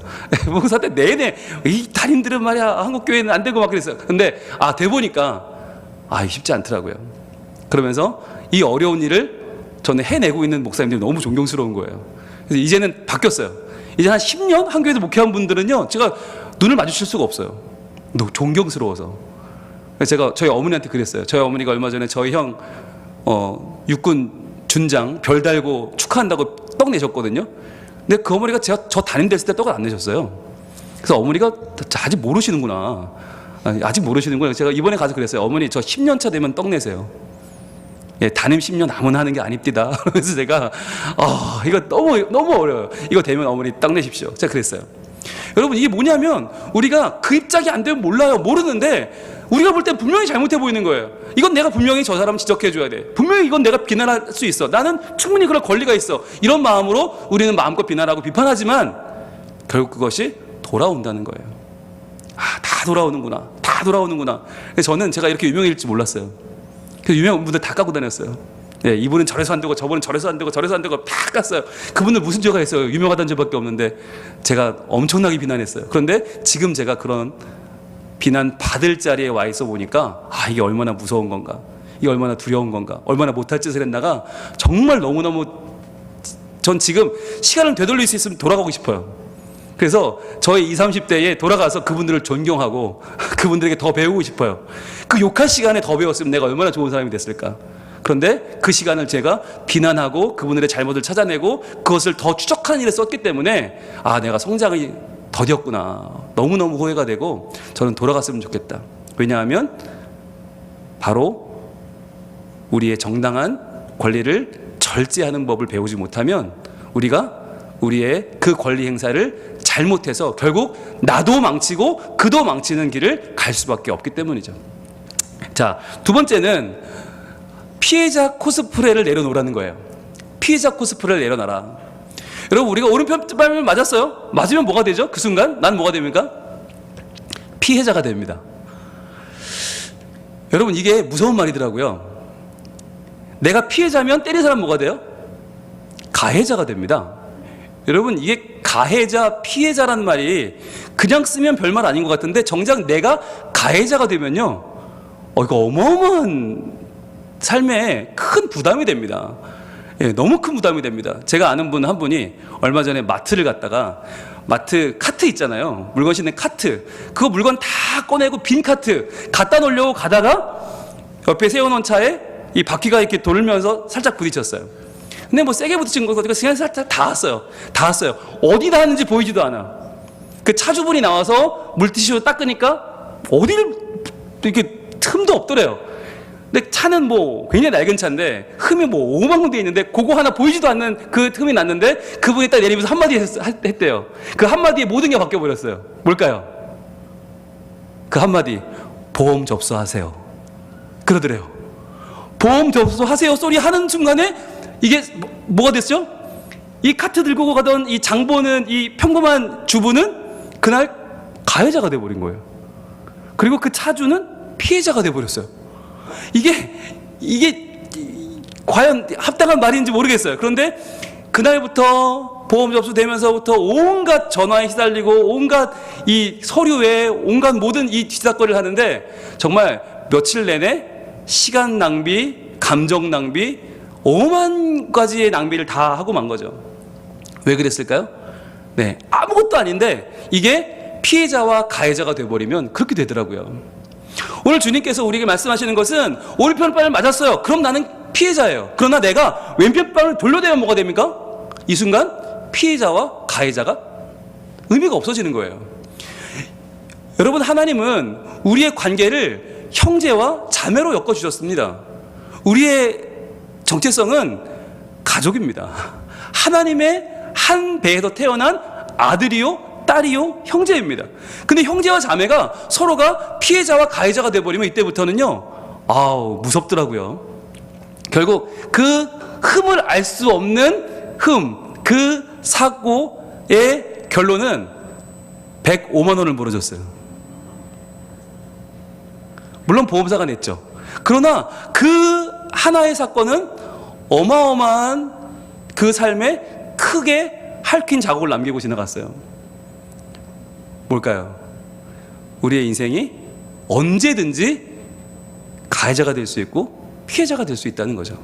부목사한테 내내 이 담임들은 말이야 한국 교회는 안 되고 막 그랬어요. 근데 돼 보니까 쉽지 않더라고요. 그러면서 이 어려운 일을 저는 해내고 있는 목사님들이 너무 존경스러운 거예요. 그래서 이제는 바뀌었어요. 이제 한 10년 한 교회에서 목회한 분들은요, 제가 눈을 마주칠 수가 없어요. 너무 존경스러워서. 그래서 제가 저희 어머니한테 그랬어요. 저희 어머니가 얼마 전에 저희 형 육군 준장 별 달고 축하한다고 떡 내셨거든요. 근데 그 어머니가 저 담임 됐을 때 떡을 안 내셨어요. 그래서 어머니가 아직 모르시는구나. 아직 모르시는구나. 제가 이번에 가서 그랬어요. 어머니 저 10년 차 되면 떡 내세요. 예, 담임 10년 아무나 하는 게 아닙니다. 그래서 제가 이거 너무 어려워요. 이거 되면 어머니 떡 내십시오. 제가 그랬어요. 여러분, 이게 뭐냐면 우리가 그 입장이 안 되면 몰라요. 모르는데 우리가 볼 때 분명히 잘못해 보이는 거예요. 이건 내가 분명히 저 사람 지적해 줘야 돼. 분명히 이건 내가 비난할 수 있어. 나는 충분히 그럴 권리가 있어. 이런 마음으로 우리는 마음껏 비난하고 비판하지만 결국 그것이 돌아온다는 거예요. 다 돌아오는구나. 다 돌아오는구나. 그래서 저는 제가 이렇게 유명해질 줄 몰랐어요. 그래서 유명한 분들 다 까고 다녔어요. 네, 이분은 저래서 안 되고 저분은 저래서 안 되고 저래서 안 되고 다 깠어요. 그분들 무슨 죄가 있어요? 유명하다는 죄밖에 없는데 제가 엄청나게 비난했어요. 그런데 지금 제가 그런 비난 받을 자리에 와 있어 보니까 이게 얼마나 무서운 건가, 이게 얼마나 두려운 건가, 얼마나 못할 짓을 했나가 정말 너무너무, 전 지금 시간을 되돌릴 수 있으면 돌아가고 싶어요. 그래서 저의 20, 30대에 돌아가서 그분들을 존경하고 그분들에게 더 배우고 싶어요. 그 욕할 시간에 더 배웠으면 내가 얼마나 좋은 사람이 됐을까. 그런데 그 시간을 제가 비난하고 그분들의 잘못을 찾아내고 그것을 더 추적하는 일에 썼기 때문에 내가 성장이 더뎠구나. 너무너무 후회가 되고 저는 돌아갔으면 좋겠다. 왜냐하면 바로 우리의 정당한 권리를 절제하는 법을 배우지 못하면 우리가 우리의 그 권리 행사를 잘못해서 결국 나도 망치고 그도 망치는 길을 갈 수밖에 없기 때문이죠. 자, 두 번째는 피해자 코스프레를 내려놓으라는 거예요. 피해자 코스프레를 내려놔라. 여러분, 우리가 오른편 뺨을 맞았어요? 맞으면 뭐가 되죠? 그 순간 난 뭐가 됩니까? 피해자가 됩니다. 여러분, 이게 무서운 말이더라고요. 내가 피해자면 때린 사람 뭐가 돼요? 가해자가 됩니다. 여러분, 이게 가해자, 피해자란 말이 그냥 쓰면 별말 아닌 것 같은데 정작 내가 가해자가 되면요, 이거 어마어마한 삶에 큰 부담이 됩니다. 예, 너무 큰 부담이 됩니다. 제가 아는 분 한 분이 얼마 전에 마트를 갔다가, 마트 카트 있잖아요. 물건 싣는 카트. 그거 물건 다 꺼내고 빈 카트 갖다 놓으려고 가다가 옆에 세워놓은 차에 이 바퀴가 이렇게 돌면서 살짝 부딪혔어요. 근데 뭐 세게 부딪힌 거니까 그냥 살짝 닿았어요. 어디 닿았는지 보이지도 않아. 그 차주분이 나와서 물티슈로 닦으니까 어디를 이렇게 틈도 없더래요. 근데 차는 뭐 굉장히 낡은 차인데 흠이 뭐 5만 군데 있는데 그거 하나 보이지도 않는 그 틈이 났는데 그분이 딱 내리면서 한마디 했대요. 그 한마디에 모든 게 바뀌어버렸어요. 뭘까요? 그 한마디, 보험 접수하세요. 그러더래요. 보험 접수하세요 소리 하는 순간에 이게 뭐가 됐죠? 이 카트 들고 가던 이 장보는 이 평범한 주부는 그날 가해자가 돼버린 거예요. 그리고 그 차주는 피해자가 돼버렸어요. 이게 과연 합당한 말인지 모르겠어요. 그런데 그날부터 보험 접수되면서부터 온갖 전화에 시달리고 온갖 이 서류에 온갖 모든 이 뒤닥거리를 하는데 정말 며칠 내내 시간 낭비, 감정 낭비, 오만 가지의 낭비를 다 하고 만 거죠. 왜 그랬을까요? 네, 아무것도 아닌데 이게 피해자와 가해자가 돼버리면 그렇게 되더라고요. 오늘 주님께서 우리에게 말씀하시는 것은 오른편발을 맞았어요. 그럼 나는 피해자예요. 그러나 내가 왼편발을 돌려대면 뭐가 됩니까? 이 순간 피해자와 가해자가 의미가 없어지는 거예요. 여러분, 하나님은 우리의 관계를 형제와 자매로 엮어주셨습니다. 우리의 정체성은 가족입니다. 하나님의 한 배에서 태어난 아들이요, 딸이요, 형제입니다. 근데 형제와 자매가 서로가 피해자와 가해자가 돼버리면 이때부터는요, 아우, 무섭더라고요. 결국 그 흠을 알 수 없는 그 사고의 결론은 105만 원을 물어줬어요. 물론 보험사가 냈죠. 그러나 그 하나의 사건은 어마어마한 그 삶에 크게 핥힌 자국을 남기고 지나갔어요. 뭘까요? 우리의 인생이 언제든지 가해자가 될 수 있고 피해자가 될 수 있다는 거죠.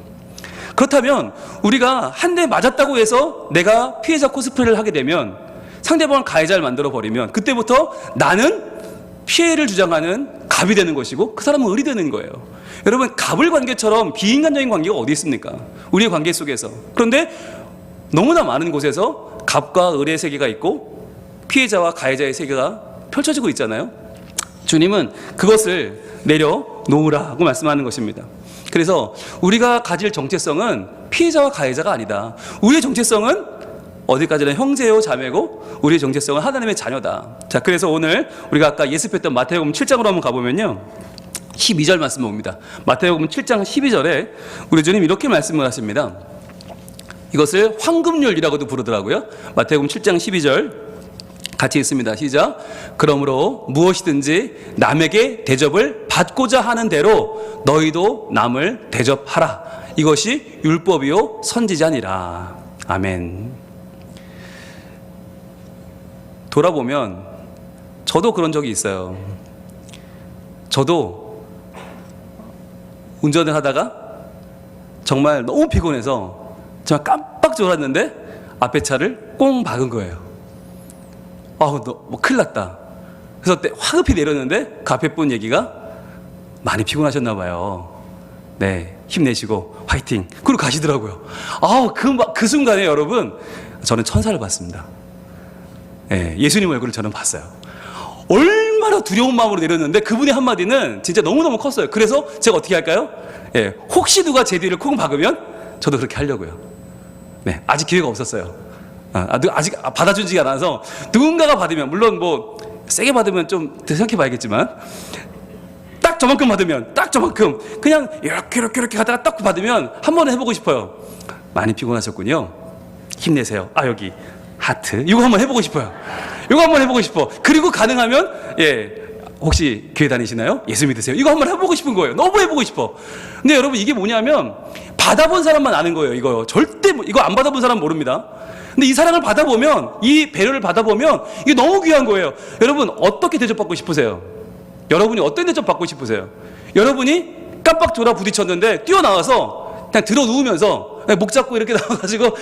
그렇다면 우리가 한 대 맞았다고 해서 내가 피해자 코스프레를 하게 되면 상대방을 가해자를 만들어 버리면 그때부터 나는 피해를 주장하는 갑이 되는 것이고 그 사람은 을이 되는 거예요. 여러분, 갑을 관계처럼 비인간적인 관계가 어디 있습니까? 우리의 관계 속에서. 그런데 너무나 많은 곳에서 갑과 을의 세계가 있고 피해자와 가해자의 세계가 펼쳐지고 있잖아요. 주님은 그것을 내려놓으라고 말씀하는 것입니다. 그래서 우리가 가질 정체성은 피해자와 가해자가 아니다. 우리의 정체성은 어디까지나 형제요 자매고 우리의 정체성은 하나님의 자녀다. 자, 그래서 오늘 우리가 아까 예습했던 마태복음 7장으로 한번 가보면요, 12절 말씀 봅니다. 마태복음 7장 12절에 우리 주님 이렇게 말씀을 하십니다. 이것을 황금률이라고도 부르더라고요. 마태복음 7장 12절 같이 읽습니다. 시작. 그러므로 무엇이든지 남에게 대접을 받고자 하는 대로 너희도 남을 대접하라. 이것이 율법이요 선지자니라. 아멘. 돌아보면 저도 그런 적이 있어요. 저도 운전을 하다가 정말 너무 피곤해서 정말 깜빡 졸았는데 앞에 차를 꽁 박은 거예요. 아우, 뭐 큰일 났다. 그래서 화급히 내렸는데 그 앞에 분 얘기가 많이 피곤하셨나 봐요. 네, 힘내시고 화이팅. 그리고 가시더라고요. 아우, 그 순간에 여러분, 저는 천사를 봤습니다. 네, 예수님 얼굴을 저는 봤어요. 얼마나 두려운 마음으로 내렸는데 그분의 한마디는 진짜 너무너무 컸어요. 그래서 제가 어떻게 할까요? 예, 혹시 누가 제 뒤를 콩 박으면 저도 그렇게 하려고요. 네, 아직 기회가 없었어요. 아직 받아주지가 않아서 누군가가 받으면, 물론 뭐 세게 받으면 좀 생각해 봐야겠지만 딱 저만큼 받으면, 딱 저만큼 그냥 이렇게 가다가 딱 받으면 한 번은 해보고 싶어요. 많이 피곤하셨군요. 힘내세요. 여기 하트. 이거 한번 해보고 싶어요. 이거 한번 해보고 싶어. 그리고 가능하면, 예, 혹시 교회 다니시나요? 예수 믿으세요? 이거 한번 해보고 싶은 거예요. 너무 해보고 싶어. 근데 여러분, 이게 뭐냐면 받아본 사람만 아는 거예요. 이거 절대 이거 안 받아본 사람 모릅니다. 근데 이 사랑을 받아보면, 이 배려를 받아보면 이게 너무 귀한 거예요. 여러분, 어떻게 대접받고 싶으세요? 여러분이 어떤 대접 받고 싶으세요? 여러분이 깜빡 졸아 부딪혔는데 뛰어나와서 그냥 들어 누우면서 목 잡고 이렇게 나와가지고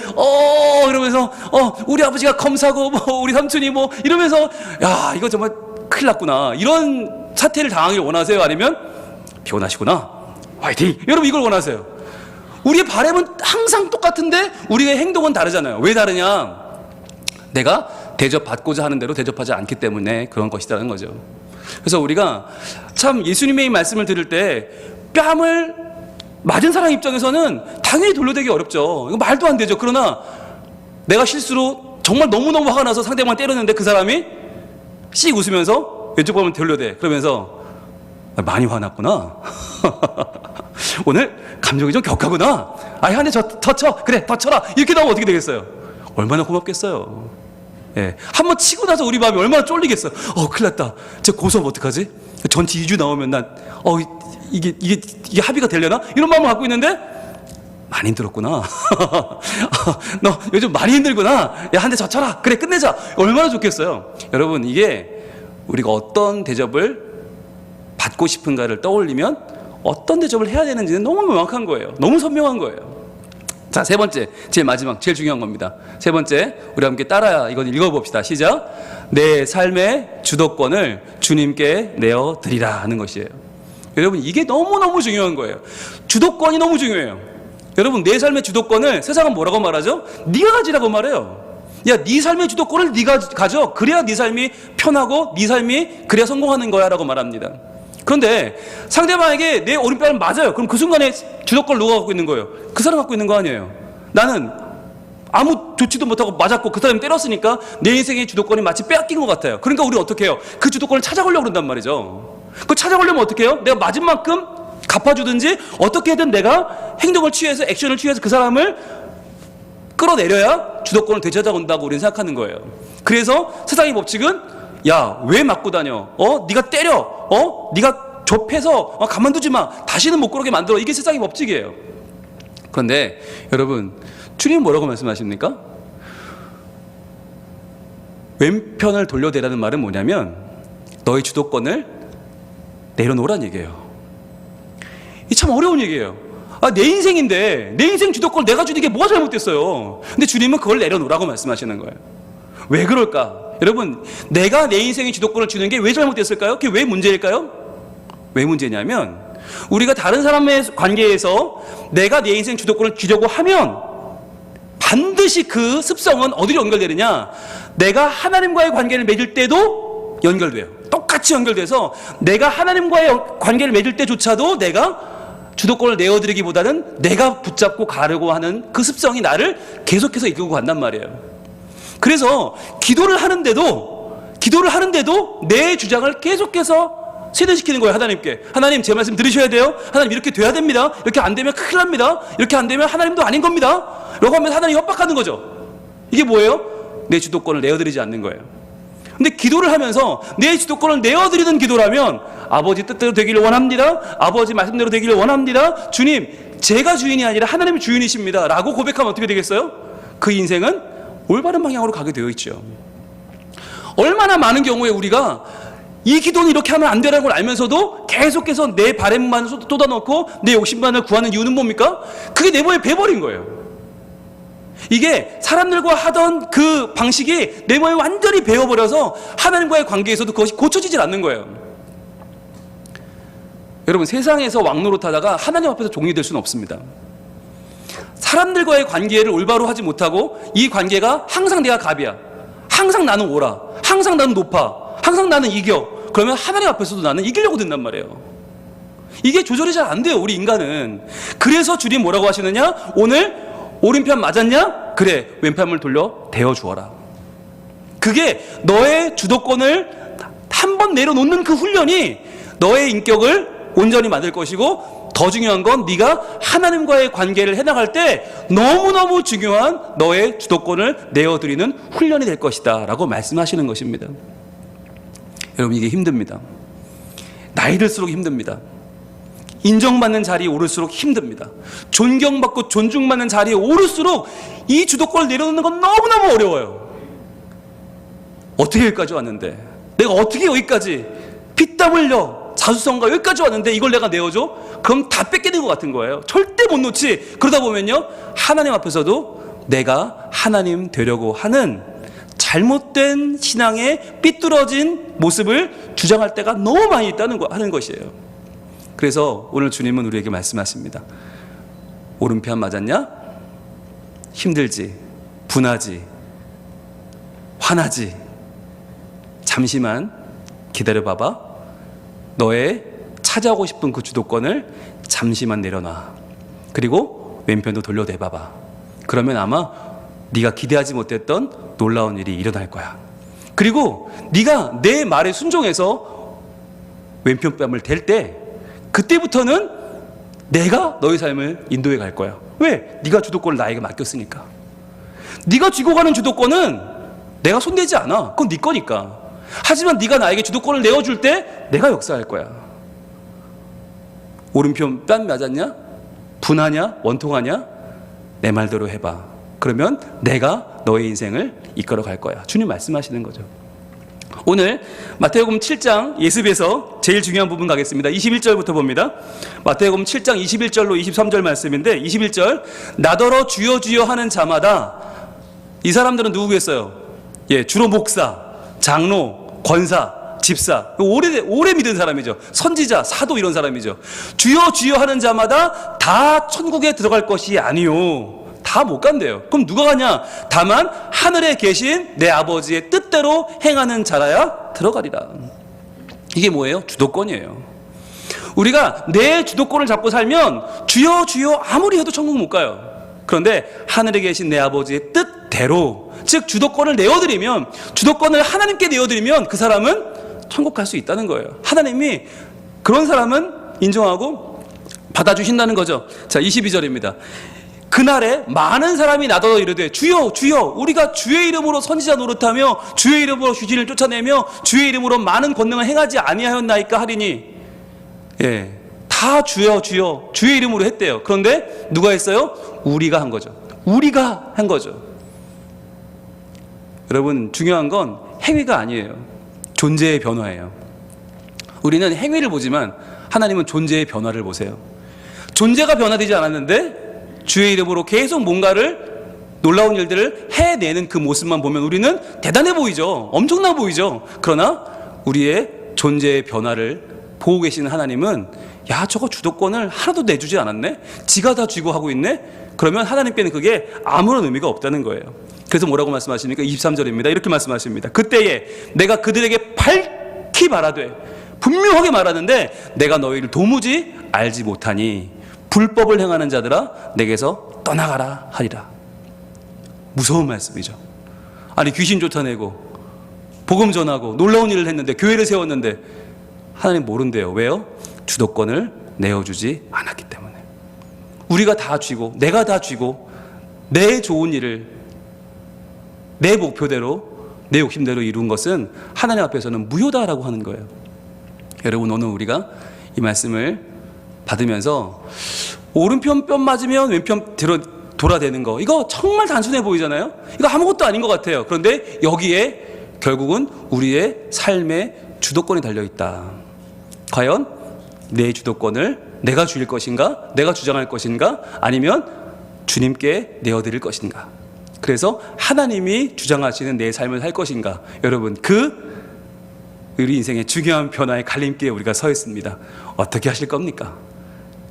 이러면서 우리 아버지가 검사고 뭐 우리 삼촌이 뭐 이러면서 야, 이거 정말 큰일 났구나, 이런 사태를 당하길 원하세요? 아니면 피곤하시구나, 화이팅, 여러분 이걸 원하세요? 우리의 바람은 항상 똑같은데 우리의 행동은 다르잖아요. 왜 다르냐? 내가 대접받고자 하는 대로 대접하지 않기 때문에 그런 것이라는 거죠. 그래서 우리가 참 예수님의 이 말씀을 들을 때 뺨을 맞은 사람 입장에서는 당연히 돌려대기 어렵죠. 이거 말도 안 되죠. 그러나 내가 실수로 정말 너무너무 화가 나서 상대방을 때렸는데 그 사람이 씩 웃으면서 왼쪽 보면 돌려대. 그러면서 많이 화났구나. 오늘 감정이 좀 격하구나. 한 대 더 쳐. 그래, 더 쳐라. 이렇게 나오면 어떻게 되겠어요? 얼마나 고맙겠어요. 예, 한번 치고 나서 우리 마음이 얼마나 쫄리겠어요. 큰일 났다. 저 고소하면 어떡하지? 전치 2주 나오면 난 이게 합의가 되려나? 이런 마음을 갖고 있는데 많이 힘들었구나. 너 요즘 많이 힘들구나. 야, 한 대 더 쳐라. 그래, 끝내자. 얼마나 좋겠어요. 여러분, 이게 우리가 어떤 대접을 받고 싶은가를 떠올리면 어떤 대접을 해야 되는지는 너무 명확한 거예요. 너무 선명한 거예요. 자, 세 번째, 제일 마지막, 제일 중요한 겁니다. 세 번째, 우리 함께 따라 이거 읽어봅시다. 시작. 내 삶의 주도권을 주님께 내어드리라 하는 것이에요. 여러분, 이게 너무너무 중요한 거예요. 주도권이 너무 중요해요. 여러분, 내 삶의 주도권을 세상은 뭐라고 말하죠? 네가 가지라고 말해요. 야, 네 삶의 주도권을 네가 가져. 그래야 네 삶이 편하고 네 삶이 그래야 성공하는 거야 라고 말합니다. 그런데 상대방에게 내 오른편을 맞아요. 그럼 그 순간에 주도권을 누가 갖고 있는 거예요? 그 사람 갖고 있는 거 아니에요. 나는 아무 조치도 못하고 맞았고 그 사람이 때렸으니까 내 인생의 주도권이 마치 빼앗긴 것 같아요. 그러니까 우리는 어떻게 해요? 그 주도권을 찾아가려고 그런단 말이죠. 그거 찾아가려면 어떻게 해요? 내가 맞은 만큼 갚아주든지 어떻게든 내가 행동을 취해서 액션을 취해서 그 사람을 끌어내려야 주도권을 되찾아온다고 우리는 생각하는 거예요. 그래서 세상의 법칙은 야, 왜 맞고 다녀? 네가 때려. 네가 좁혀서 가만두지 마. 다시는 못 그러게 만들어. 이게 세상의 법칙이에요. 그런데 여러분, 주님 뭐라고 말씀하십니까? 왼편을 돌려대라는 말은 뭐냐면 너의 주도권을 내려놓으란 얘기예요. 이 참 어려운 얘기예요. 내 인생인데 내 인생 주도권을 내가 주는 게 뭐가 잘못됐어요? 근데 주님은 그걸 내려놓으라고 말씀하시는 거예요. 왜 그럴까? 여러분, 내가 내 인생의 주도권을 주는 게 왜 잘못됐을까요? 그게 왜 문제일까요? 왜 문제냐면 우리가 다른 사람의 관계에서 내가 내 인생 주도권을 주려고 하면 반드시 그 습성은 어디로 연결되느냐? 내가 하나님과의 관계를 맺을 때도 연결돼요. 똑같이 연결돼서 내가 하나님과의 관계를 맺을 때조차도 내가 주도권을 내어드리기보다는 내가 붙잡고 가려고 하는 그 습성이 나를 계속해서 이끌고 간단 말이에요. 그래서 기도를 하는데도 내 주장을 계속해서 세뇌시키는 거예요. 하나님께. 하나님, 제 말씀 들으셔야 돼요. 하나님, 이렇게 돼야 됩니다. 이렇게 안 되면 큰일 납니다. 이렇게 안 되면 하나님도 아닌 겁니다. 라고 하면서 하나님 협박하는 거죠. 이게 뭐예요? 내 주도권을 내어드리지 않는 거예요. 근데 기도를 하면서 내 주도권을 내어드리는 기도라면 아버지 뜻대로 되기를 원합니다. 아버지 말씀대로 되기를 원합니다. 주님, 제가 주인이 아니라 하나님이 주인이십니다. 라고 고백하면 어떻게 되겠어요? 그 인생은 올바른 방향으로 가게 되어 있죠. 얼마나 많은 경우에 우리가 이 기도는 이렇게 하면 안 되라는 걸 알면서도 계속해서 내 바램만 쏟아놓고 내 욕심만을 구하는 이유는 뭡니까? 그게 내 몸에 배버린 거예요. 이게 사람들과 하던 그 방식이 내 몸에 완전히 배어버려서 하나님과의 관계에서도 그것이 고쳐지질 않는 거예요. 여러분, 세상에서 왕노릇하다가 하나님 앞에서 종이 될 수는 없습니다. 사람들과의 관계를 올바로 하지 못하고 이 관계가 항상 내가 갑이야, 항상 나는 오라, 항상 나는 높아, 항상 나는 이겨. 그러면 하나님 앞에서도 나는 이기려고 든단 말이에요. 이게 조절이 잘 안 돼요, 우리 인간은. 그래서 주님 뭐라고 하시느냐? 오늘 오른편 맞았냐? 그래, 왼편을 돌려 대어주어라. 그게 너의 주도권을 한 번 내려놓는 그 훈련이 너의 인격을 온전히 만들 것이고, 더 중요한 건 네가 하나님과의 관계를 해나갈 때 너무너무 중요한 너의 주도권을 내어드리는 훈련이 될 것이다 라고 말씀하시는 것입니다. 여러분, 이게 힘듭니다. 나이 들수록 힘듭니다. 인정받는 자리에 오를수록 힘듭니다. 존경받고 존중받는 자리에 오를수록 이 주도권을 내려놓는 건 너무너무 어려워요. 어떻게 여기까지 왔는데, 내가 어떻게 여기까지 피땀 흘려 자수성가 여기까지 왔는데 이걸 내가 내어줘? 그럼 다 뺏게 된 것 같은 거예요. 절대 못 놓지. 그러다 보면요, 하나님 앞에서도 내가 하나님 되려고 하는 잘못된 신앙의 삐뚤어진 모습을 주장할 때가 너무 많이 있다는 하는 것이에요. 그래서 오늘 주님은 우리에게 말씀하십니다. 오른편 맞았냐? 힘들지, 분하지, 화나지. 잠시만 기다려봐봐. 너의 찾아오고 싶은 그 주도권을 잠시만 내려놔. 그리고 왼편도 돌려대봐봐. 그러면 아마 네가 기대하지 못했던 놀라운 일이 일어날 거야. 그리고 네가 내 말에 순종해서 왼편 뺨을 댈 때, 그때부터는 내가 너의 삶을 인도해 갈 거야. 왜? 네가 주도권을 나에게 맡겼으니까. 네가 쥐고 가는 주도권은 내가 손대지 않아. 그건 네 거니까. 하지만 네가 나에게 주도권을 내어줄 때 내가 역사할 거야. 오른편 뺨 맞았냐? 분하냐? 원통하냐? 내 말대로 해봐. 그러면 내가 너의 인생을 이끌어 갈 거야. 주님 말씀하시는 거죠. 오늘 마태복음 7장 예습에서 제일 중요한 부분 가겠습니다. 21절부터 봅니다. 마태복음 7장 21절로 23절 말씀인데, 21절, 나더러 주여 주여 하는 자마다, 이 사람들은 누구겠어요? 주로 목사, 장로, 권사, 집사, 오래 믿은 사람이죠. 선지자, 사도 이런 사람이죠. 주여 주여 하는 자마다 다 천국에 들어갈 것이 아니요. 다 못 간대요. 그럼 누가 가냐? 다만 하늘에 계신 내 아버지의 뜻대로 행하는 자라야 들어가리라. 이게 뭐예요? 주도권이에요. 우리가 내 주도권을 잡고 살면 주여 주여 아무리 해도 천국 못 가요. 그런데 하늘에 계신 내 아버지의 뜻대로, 즉 주도권을 내어드리면, 주도권을 하나님께 내어드리면 그 사람은 천국 갈 수 있다는 거예요. 하나님이 그런 사람은 인정하고 받아주신다는 거죠. 자, 22절입니다. 그날에 많은 사람이 나더러 이르되 주여 주여 우리가 주의 이름으로 선지자 노릇하며 주의 이름으로 귀신을 쫓아내며 주의 이름으로 많은 권능을 행하지 아니하였나이까 하리니. 예, 다 주여 주여 주의 이름으로 했대요. 그런데 누가 했어요? 우리가 한 거죠. 우리가 한 거죠. 여러분, 중요한 건 행위가 아니에요. 존재의 변화예요. 우리는 행위를 보지만 하나님은 존재의 변화를 보세요. 존재가 변화되지 않았는데 주의 이름으로 계속 뭔가를, 놀라운 일들을 해내는 그 모습만 보면 우리는 대단해 보이죠. 엄청나 보이죠. 그러나 우리의 존재의 변화를 보고 계시는 하나님은, 야, 저거 주도권을 하나도 내주지 않았네? 지가 다 쥐고 하고 있네? 그러면 하나님께는 그게 아무런 의미가 없다는 거예요. 그래서 뭐라고 말씀하십니까? 23절입니다. 이렇게 말씀하십니다. 그때에 내가 그들에게 밝히 말하되, 분명하게 말하는데 내가 너희를 도무지 알지 못하니 불법을 행하는 자들아 내게서 떠나가라 하리라. 무서운 말씀이죠. 아니, 귀신 쫓아내고 복음 전하고 놀라운 일을 했는데, 교회를 세웠는데 하나님 모른대요. 왜요? 주도권을 내어주지 않았기 때문에. 우리가 다 쥐고, 내가 다 쥐고, 내 좋은 일을 내 목표대로, 내 욕심대로 이룬 것은 하나님 앞에서는 무효다라고 하는 거예요. 여러분, 오늘 우리가 이 말씀을 받으면서 오른편 뼈 맞으면 왼편 돌아대는 거, 이거 정말 단순해 보이잖아요. 이거 아무것도 아닌 것 같아요. 그런데 여기에 결국은 우리의 삶의 주도권이 달려있다. 과연 내 주도권을 내가 주일 것인가? 내가 주장할 것인가? 아니면 주님께 내어드릴 것인가? 그래서 하나님이 주장하시는 내 삶을 살 것인가? 여러분, 우리 인생의 중요한 변화의 갈림길에 우리가 서 있습니다. 어떻게 하실 겁니까?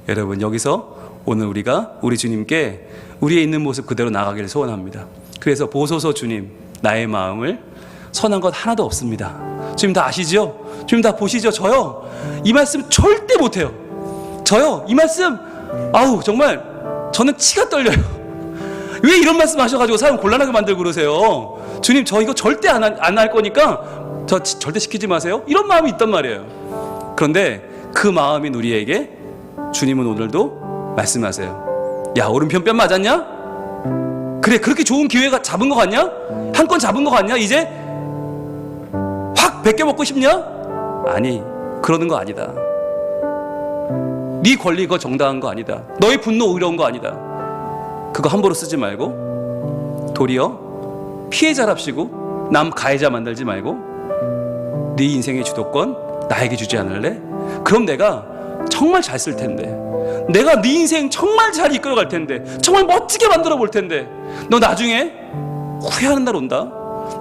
여러분, 여기서 오늘 우리가 우리 주님께 우리의 있는 모습 그대로 나가기를 소원합니다. 그래서 보소서 주님, 나의 마음을 선한 것 하나도 없습니다. 주님 다 아시죠? 주님 다 보시죠? 저요, 이 말씀 절대 못해요. 저요, 이 말씀, 아우, 정말 저는 치가 떨려요. 왜 이런 말씀 하셔가지고 사람 곤란하게 만들고 그러세요? 주님, 저 이거 절대 안 할 거니까 저 절대 시키지 마세요. 이런 마음이 있단 말이에요. 그런데 그 마음인 우리에게 주님은 오늘도 말씀하세요. 야, 오른편 뺨 맞았냐? 그래, 그렇게 좋은 기회가 잡은 거 같냐? 한 건 잡은 거 같냐? 이제 확 베껴먹고 싶냐? 아니, 그러는 거 아니다. 네 권리 그거 정당한 거 아니다. 너의 분노 의로운 거 아니다. 그거 함부로 쓰지 말고 도리어 피해자랍시고 남 가해자 만들지 말고 네 인생의 주도권 나에게 주지 않을래? 그럼 내가 정말 잘 쓸 텐데, 내가 네 인생 정말 잘 이끌어갈 텐데, 정말 멋지게 만들어 볼 텐데, 너 나중에 후회하는 날 온다.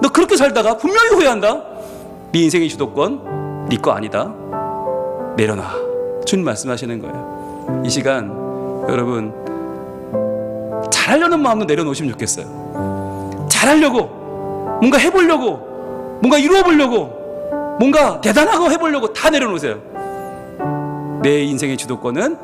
너 그렇게 살다가 분명히 후회한다. 네 인생의 주도권 네 거 아니다. 내려놔. 주님 말씀하시는 거예요. 이 시간 여러분, 잘하려는 마음도 내려놓으시면 좋겠어요. 잘하려고, 뭔가 해보려고, 뭔가 이루어보려고, 뭔가 대단하고 해보려고 다 내려놓으세요. 내 인생의 주도권은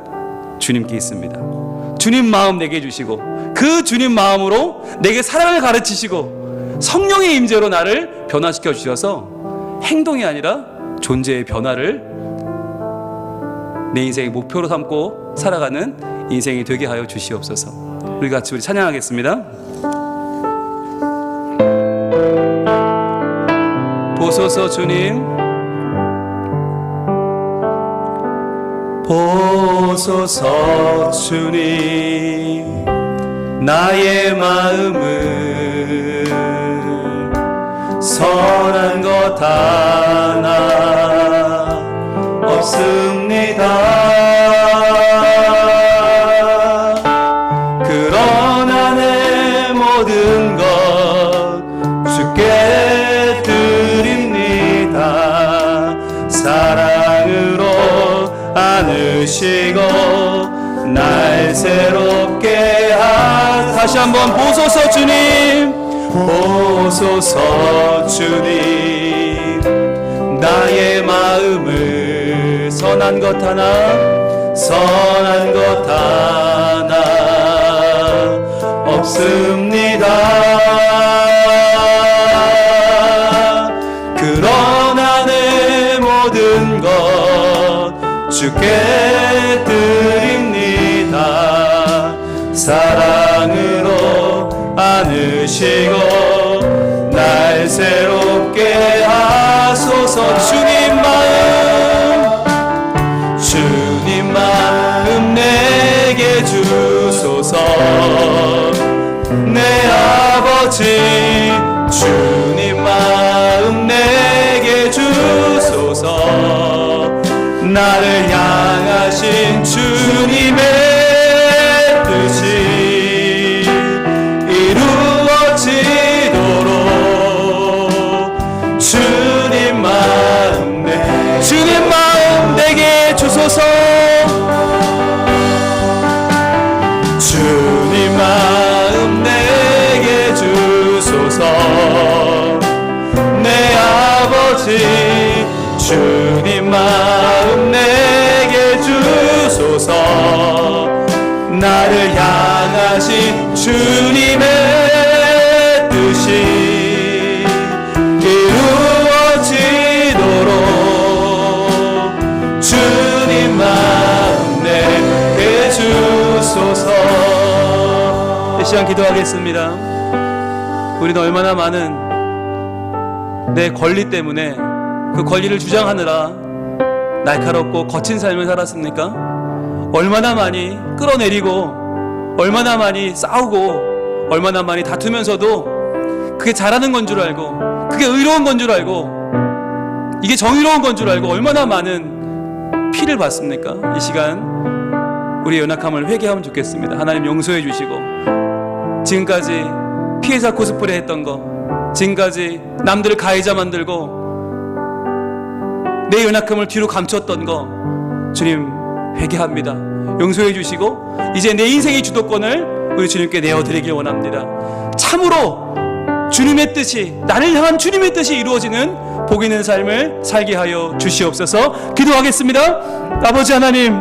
주님께 있습니다. 주님 마음 내게 주시고, 그 주님 마음으로 내게 사랑을 가르치시고 성령의 임재로 나를 변화시켜 주셔서 행동이 아니라 존재의 변화를 내 인생의 목표로 삼고 살아가는 인생이 되게 하여 주시옵소서. 우리 같이 우리 찬양하겠습니다. 보소서 주님, 보소서 주님, 나의 마음을 선한 것 하나 없습니다. 그러나 내 모든 것 주께 드립니다. 안으시고 날 새롭게 다시 한번 보소서 주님, 보소서 주님. 나의 마음을 선한 것 하나 없습니다. 그러나 내 모든 것 주께 드립니다. 사랑으로 안으시고 날 새롭게 하소서. 주님 마음 내게 주소서. 내 아버지 주님 마음 내게 주소서. 나를 향하신 주님의 뜻이 이루어지도록 주님 마음 내게 주소서. 주님 마음 내게 주소서. 내 아버지 주님 마음 내게 주소서. 나를 향하신 주님의 뜻이 이루어지도록 주님 마음 내게 주소서. 이 시간 기도하겠습니다. 우리는 얼마나 많은 내 권리 때문에 그 권리를 주장하느라 날카롭고 거친 삶을 살았습니까? 얼마나 많이 끌어내리고, 얼마나 많이 싸우고, 얼마나 많이 다투면서도 그게 잘하는 건 줄 알고, 그게 의로운 건 줄 알고, 이게 정의로운 건 줄 알고 얼마나 많은 피를 봤습니까? 이 시간 우리의 연약함을 회개하면 좋겠습니다. 하나님 용서해 주시고, 지금까지 피해자 코스프레 했던 거, 지금까지 남들을 가해자 만들고 내 연약함을 뒤로 감췄던 거 주님 회개합니다. 용서해 주시고 이제 내 인생의 주도권을 우리 주님께 내어드리길 원합니다. 참으로 주님의 뜻이, 나를 향한 주님의 뜻이 이루어지는 복 있는 삶을 살게 하여 주시옵소서. 기도하겠습니다. 아버지 하나님,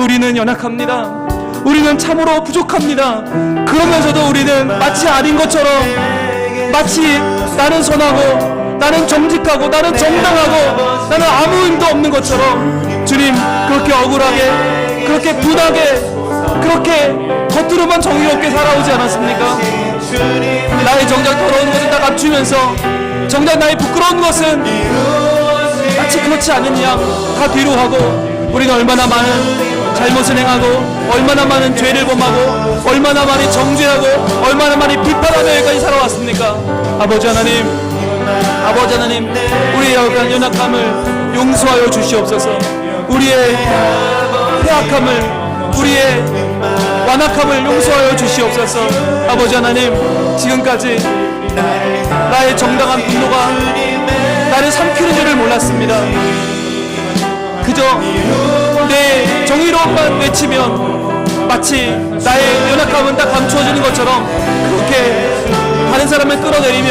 우리는 연약합니다. 우리는 참으로 부족합니다. 그러면서도 우리는 마치 아닌 것처럼, 마치 나는 선하고, 나는 정직하고, 나는 정당하고, 나는 아무 힘도 없는 것처럼 주님, 그렇게 억울하게, 그렇게 분하게, 그렇게 겉으로만 정의롭게 살아오지 않았습니까? 나의 정작 더러운 것은 다 감추면서, 정작 나의 부끄러운 것은 마치 그렇지 않은 양 다 뒤로 하고, 우리는 얼마나 많은 잘못을 행하고, 얼마나 많은 죄를 범하고, 얼마나 많이 정죄하고, 얼마나 많이 비판하며 여기까지 살아왔습니까? 아버지 하나님, 우리의 연약함을 용서하여 주시옵소서. 우리의 회악함을, 우리의 완악함을 용서하여 주시옵소서. 아버지 하나님, 지금까지 나의 정당한 분노가 나를 삼키는 줄을 몰랐습니다. 그저 내 정의로움만 외치면 마치 나의 연약함은 다 감추어지는 것처럼 그렇게 다른 사람을 끌어내리며,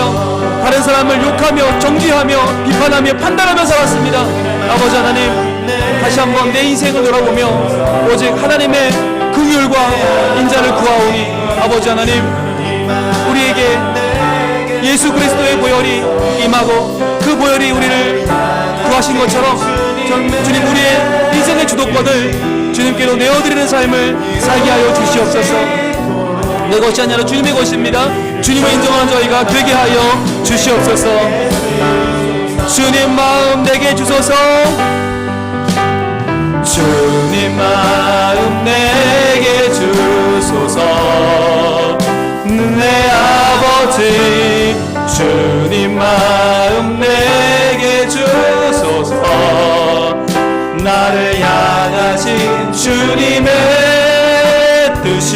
다른 사람을 욕하며, 정죄하며, 비판하며, 판단하며 살았습니다. 아버지 하나님, 다시 한번 내 인생을 돌아보며 오직 하나님의 긍휼과 인자를 구하오니, 아버지 하나님, 우리에게 예수 그리스도의 보혈이 임하고 그 보혈이 우리를 구하신 것처럼 주님, 우리의 인생의 주도권을 주님께로 내어드리는 삶을 살게 하여 주시옵소서. 내 것이 아니라 주님의 것입니다. 주님을 인정하는 저희가 되게 하여 주시옵소서. 주님 마음 내게 주소서. 주님 마음 내게 주소서. 내 아버지 주님 마음 내게 주소서. 나를 향하신 주님의 뜻이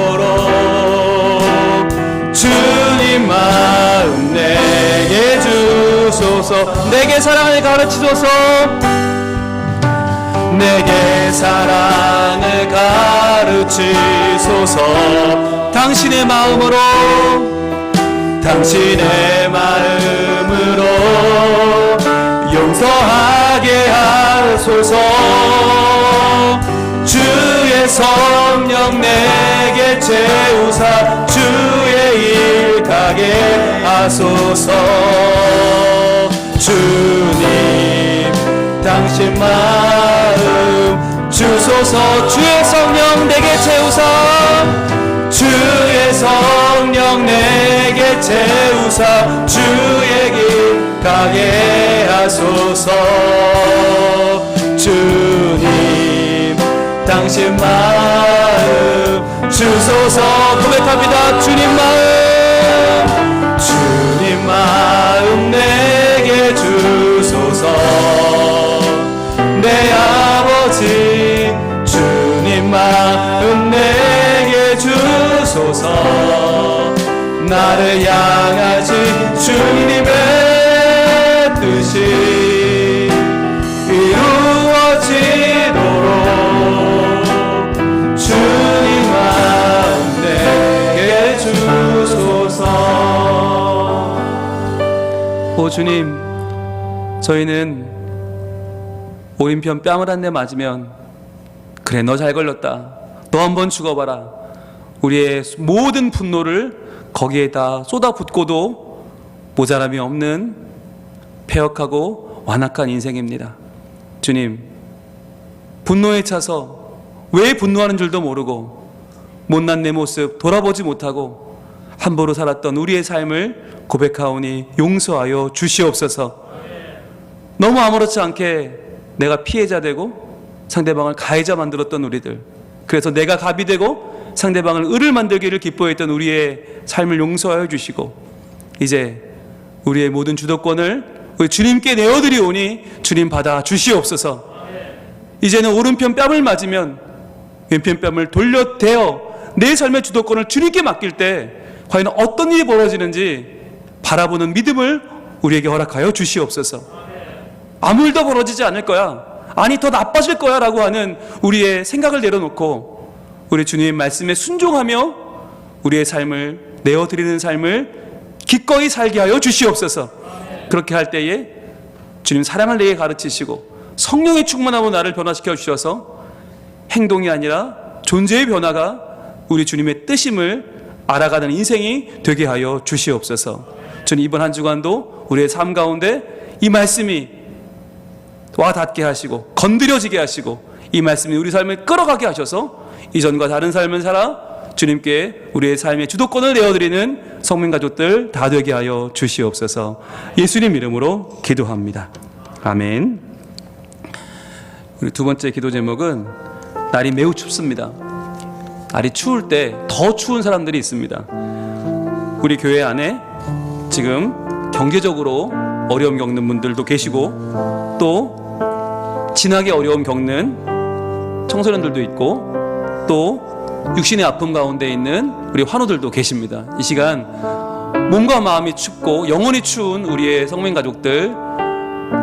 이루어지도록 주님 마음 내게 주소서. 주소서. 내게 사랑을 가르치소서. 내게 사랑을 가르치소서. 당신의 마음으로 용서하게 하소서. 주의 성령 내게 채우사 주의 일 가게 하소서. 주님 당신 마음 주소서. 주의 성령 내게 채우사 주의 성령 내게 채우사 주의 길 가게 하소서. 주님 당신 마음 주소서. 고백합니다. 주님 마음 내게 주소서. 내 아버지 주님 마음 내게 주소서. 나를 향하신 주님의 뜻이 이루어지도록 주님 마음 내게 주소서. 오 주님, 저희는 오른편 뺨을 한 대 맞으면 그래 너 잘 걸렸다, 너 한번 죽어봐라, 우리의 모든 분노를 거기에다 쏟아붓고도 모자람이 없는 패역하고 완악한 인생입니다. 주님, 분노에 차서 왜 분노하는 줄도 모르고 못난 내 모습 돌아보지 못하고 함부로 살았던 우리의 삶을 고백하오니 용서하여 주시옵소서. 너무 아무렇지 않게 내가 피해자 되고 상대방을 가해자 만들었던 우리들, 그래서 내가 갑이 되고 상대방을 을을 만들기를 기뻐했던 우리의 삶을 용서하여 주시고 이제 우리의 모든 주도권을 우리 주님께 내어드리오니 주님 받아 주시옵소서. 이제는 오른편 뺨을 맞으면 왼편 뺨을 돌려대어 내 삶의 주도권을 주님께 맡길 때 과연 어떤 일이 벌어지는지 바라보는 믿음을 우리에게 허락하여 주시옵소서. 아무 일도 벌어지지 않을 거야, 아니 더 나빠질 거야 라고 하는 우리의 생각을 내려놓고 우리 주님의 말씀에 순종하며 우리의 삶을 내어드리는 삶을 기꺼이 살게 하여 주시옵소서. 그렇게 할 때에 주님 사랑을 내게 가르치시고 성령의 충만함으로 나를 변화시켜 주셔서 행동이 아니라 존재의 변화가 우리 주님의 뜻임을 알아가는 인생이 되게 하여 주시옵소서. 주님, 이번 한 주간도 우리의 삶 가운데 이 말씀이 와 닿게 하시고 건드려지게 하시고 이 말씀이 우리 삶을 끌어가게 하셔서 이전과 다른 삶을 살아 주님께 우리의 삶의 주도권을 내어드리는 성민가족들 다 되게 하여 주시옵소서. 예수님 이름으로 기도합니다. 아멘. 우리 두 번째 기도 제목은 날이 매우 춥습니다. 날이 추울 때 더 추운 사람들이 있습니다. 우리 교회 안에 지금 경제적으로 어려움 겪는 분들도 계시고 또 진하게 어려움 겪는 청소년들도 있고 또 육신의 아픔 가운데 있는 우리 환우들도 계십니다. 이 시간 몸과 마음이 춥고 영혼이 추운 우리의 성민 가족들,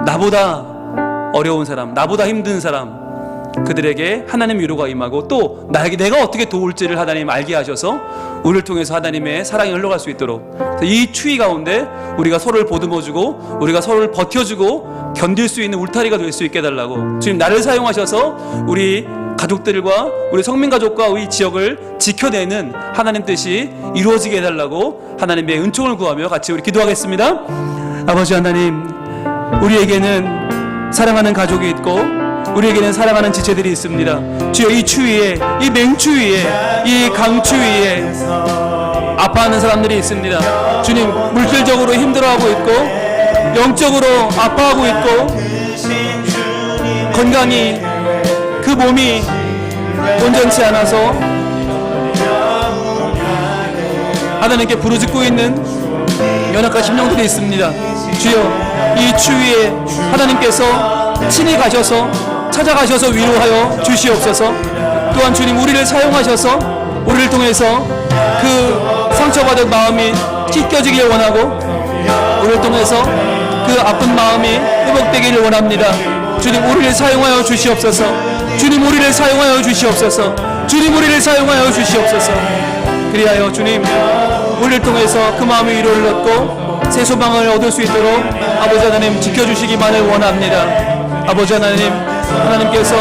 나보다 어려운 사람, 나보다 힘든 사람, 그들에게 하나님 위로가 임하고 또 내가 어떻게 도울지를 하나님 알게 하셔서 우리를 통해서 하나님의 사랑이 흘러갈 수 있도록 이 추위 가운데 우리가 서로를 보듬어주고 우리가 서로를 버텨주고 견딜 수 있는 울타리가 될 수 있게 해달라고 주님 나를 사용하셔서 우리 가족들과 우리 성민가족과 우리 지역을 지켜내는 하나님 뜻이 이루어지게 해달라고 하나님의 은총을 구하며 같이 우리 기도하겠습니다. 아버지 하나님, 우리에게는 사랑하는 가족이 있고 우리에게는 사랑하는 지체들이 있습니다. 주여, 이 추위에, 이 맹추위에, 이 강추위에 아파하는 사람들이 있습니다. 주님, 물질적으로 힘들어하고 있고 영적으로 아파하고 있고 건강이, 그 몸이 온전치 않아서 하나님께 부르짖고 있는 연약한 심령들이 있습니다. 주여, 이 추위에 하나님께서 친히 가셔서 찾아가셔서 위로하여 주시옵소서. 또한 주님, 우리를 사용하셔서 우리를 통해서 그 상처받은 마음이 찢겨지길 원하고 우리를 통해서 그 그 아픈 마음이 회복되기를 원합니다. 주님, 우리를 사용하여 주시옵소서. 주님, 우리를 사용하여 주시옵소서. 주님, 우리를 사용하여 주시옵소서. 그리하여 주님, 우리를 통해서 그 마음의 위로를 얻고 새 소망을 얻을 수 있도록 아버지 하나님 지켜주시기만을 원합니다. 아버지 하나님, 하나님께서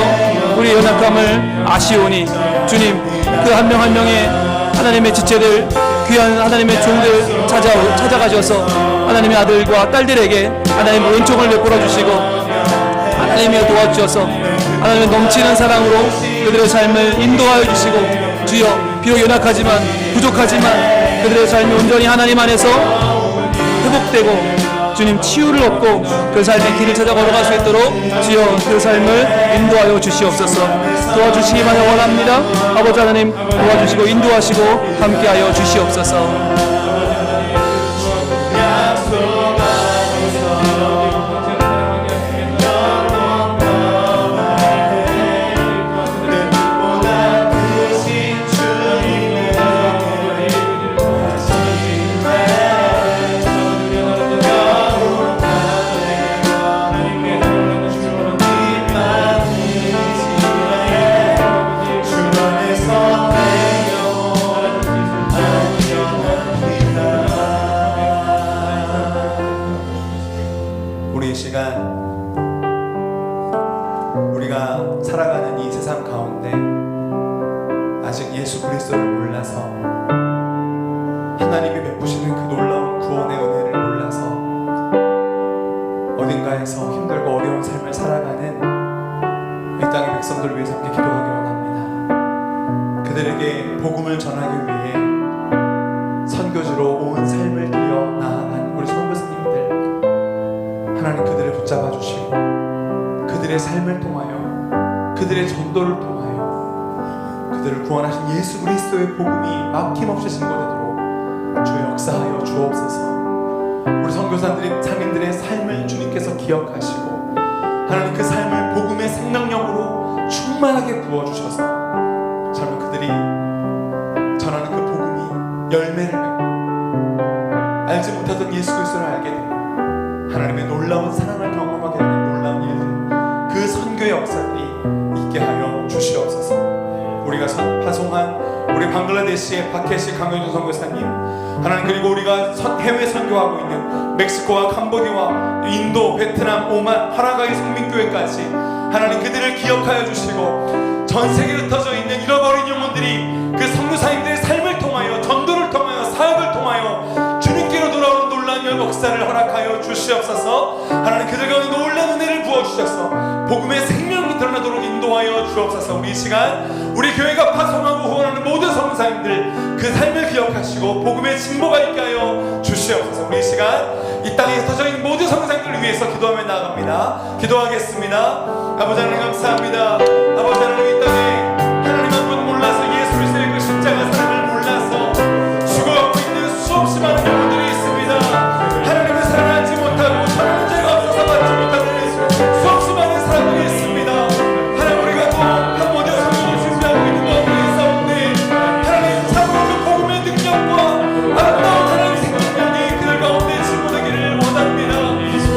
우리의 연약함을 아시오니 주님, 그 한 명 한 명의 하나님의 지체들, 귀한 하나님의 종들 찾아가셔서 하나님의 아들과 딸들에게 하나님의 은총을 베풀어 주시고 하나님이 도와주셔서 하나님의 넘치는 사랑으로 그들의 삶을 인도하여 주시고, 주여, 비록 연약하지만 부족하지만 그들의 삶이 온전히 하나님 안에서 회복되고 주님 치유를 얻고 그 삶의 길을 찾아 걸어갈 수 있도록 주여 그 삶을 인도하여 주시옵소서. 도와주시기만을 원합니다. 아버지 하나님, 도와주시고 인도하시고 함께하여 주시옵소서. 우리 이 시간 우리가 살아가는 이 세상 가운데 아직 예수 그리스도를 몰라서, 하나님이 베푸시는 그 놀라운 구원의 은혜를 몰라서 어딘가에서 힘들고 어려운 삶을 살아가는 이 땅의 백성들을 위해서 함께 기도하기 원합니다. 그들에게 복음을 전하기 위해 선교지로 온 삶을 들여 나아간 우리 선교사님들, 하나님 그들을 붙잡아 주시고 그들의 삶을 통하여, 그들의 전도를 통하여 그들을 구원하신 예수 그리스도의 복음이 막힘없이 증거되도록 주여 역사하여 주옵소서. 우리 선교사들의 상인들의 삶을 주님께서 기억하시고 하나님 그 삶을 복음의 생명력으로 충만하게 부어주셔서 정말 그들이 전하는 그 복음이 열매를 맺고 알지 못하던 예수 그리스도를 알게 되고 하나님의 놀라운 사랑을 경험하게 되는 놀라운 일들, 그 선교의 역사들이 있게 하여 주시옵소서. 우리가 파송한 우리 방글라데시의 박해시 강효준 선교사님, 하나님, 그리고 우리가 해외 선교하고 있는 멕시코와 캄보디아와 인도, 베트남, 오만, 파라과이 성민교회까지 하나님 그들을 기억하여 주시고 전 세계에 흩어져 있는 잃어버린 영혼들이 그 선교사님들의 삶을 통하여, 전도를 통하여, 사역을 통하여 주님께로 돌아오는 놀라운 역사를 허락하여 주시옵소서. 하나님 그들 가운데 놀라운 은혜를 부어주셔서 복음의 생명이 드러나도록 인도하여 주옵소서. 우리 이 시간 우리 교회가 파송하고 후원하는 모든 선교사님들 그 삶을 기억하시고 복음의 진보가 있게 하여 주시옵소서. 우리 이 시간 이 땅에 흩어져 있는 모든 선교사님들을 위해서 기도하며 나아갑니다. 기도하겠습니다. 아버지 하나님 감사합니다. 아버지 하나님, 이 땅에 하나님 한 분 몰라서 예수 그리스도의 그 십자가 사랑을 몰라서 죽어가고 있는 수없이 많은 영혼들이 있습니다. 하나님을 사랑하지 못하고 전한 죄가 없어서 받지 못하는 수없이 많은 사람들이 있습니다. 하나님, 우리가 또 캄보디아 선교를 준비하고 있는 가운데 있사온데 하나님 참으로 그 복음의 능력과 아름다운 하나님의 생명력이 그들 가운데 증거되기를 원합니다.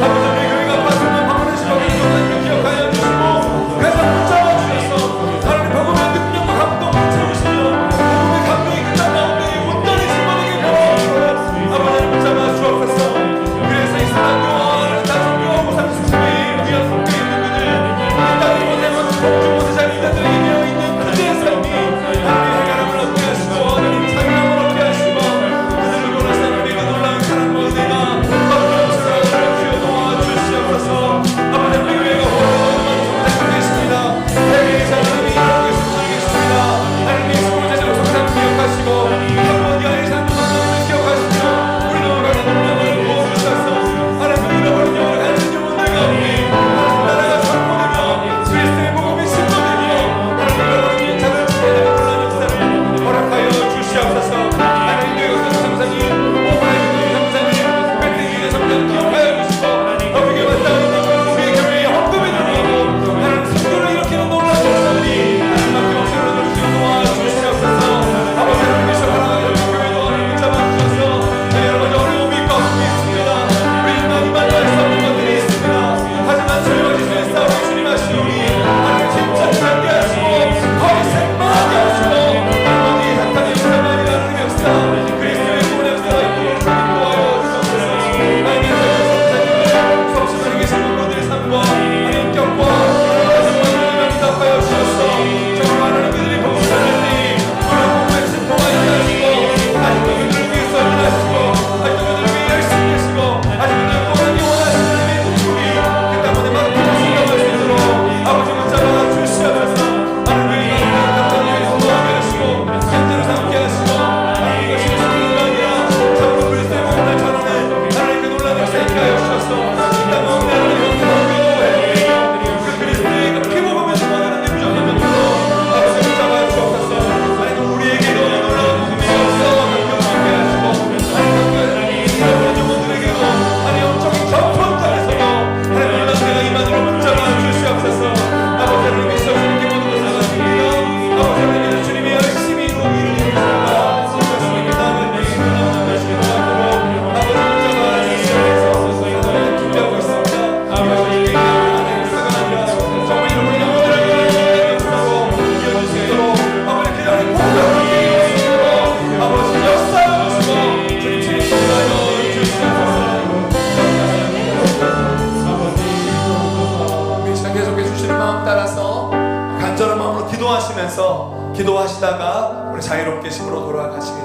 아버지, 우리 교회가 파송한 방문의 시간을 기억하여 주시고 가장 붙잡아 주셔서 하나님 복음의 기도하시다가 우리 자유롭게 집으로 돌아가시길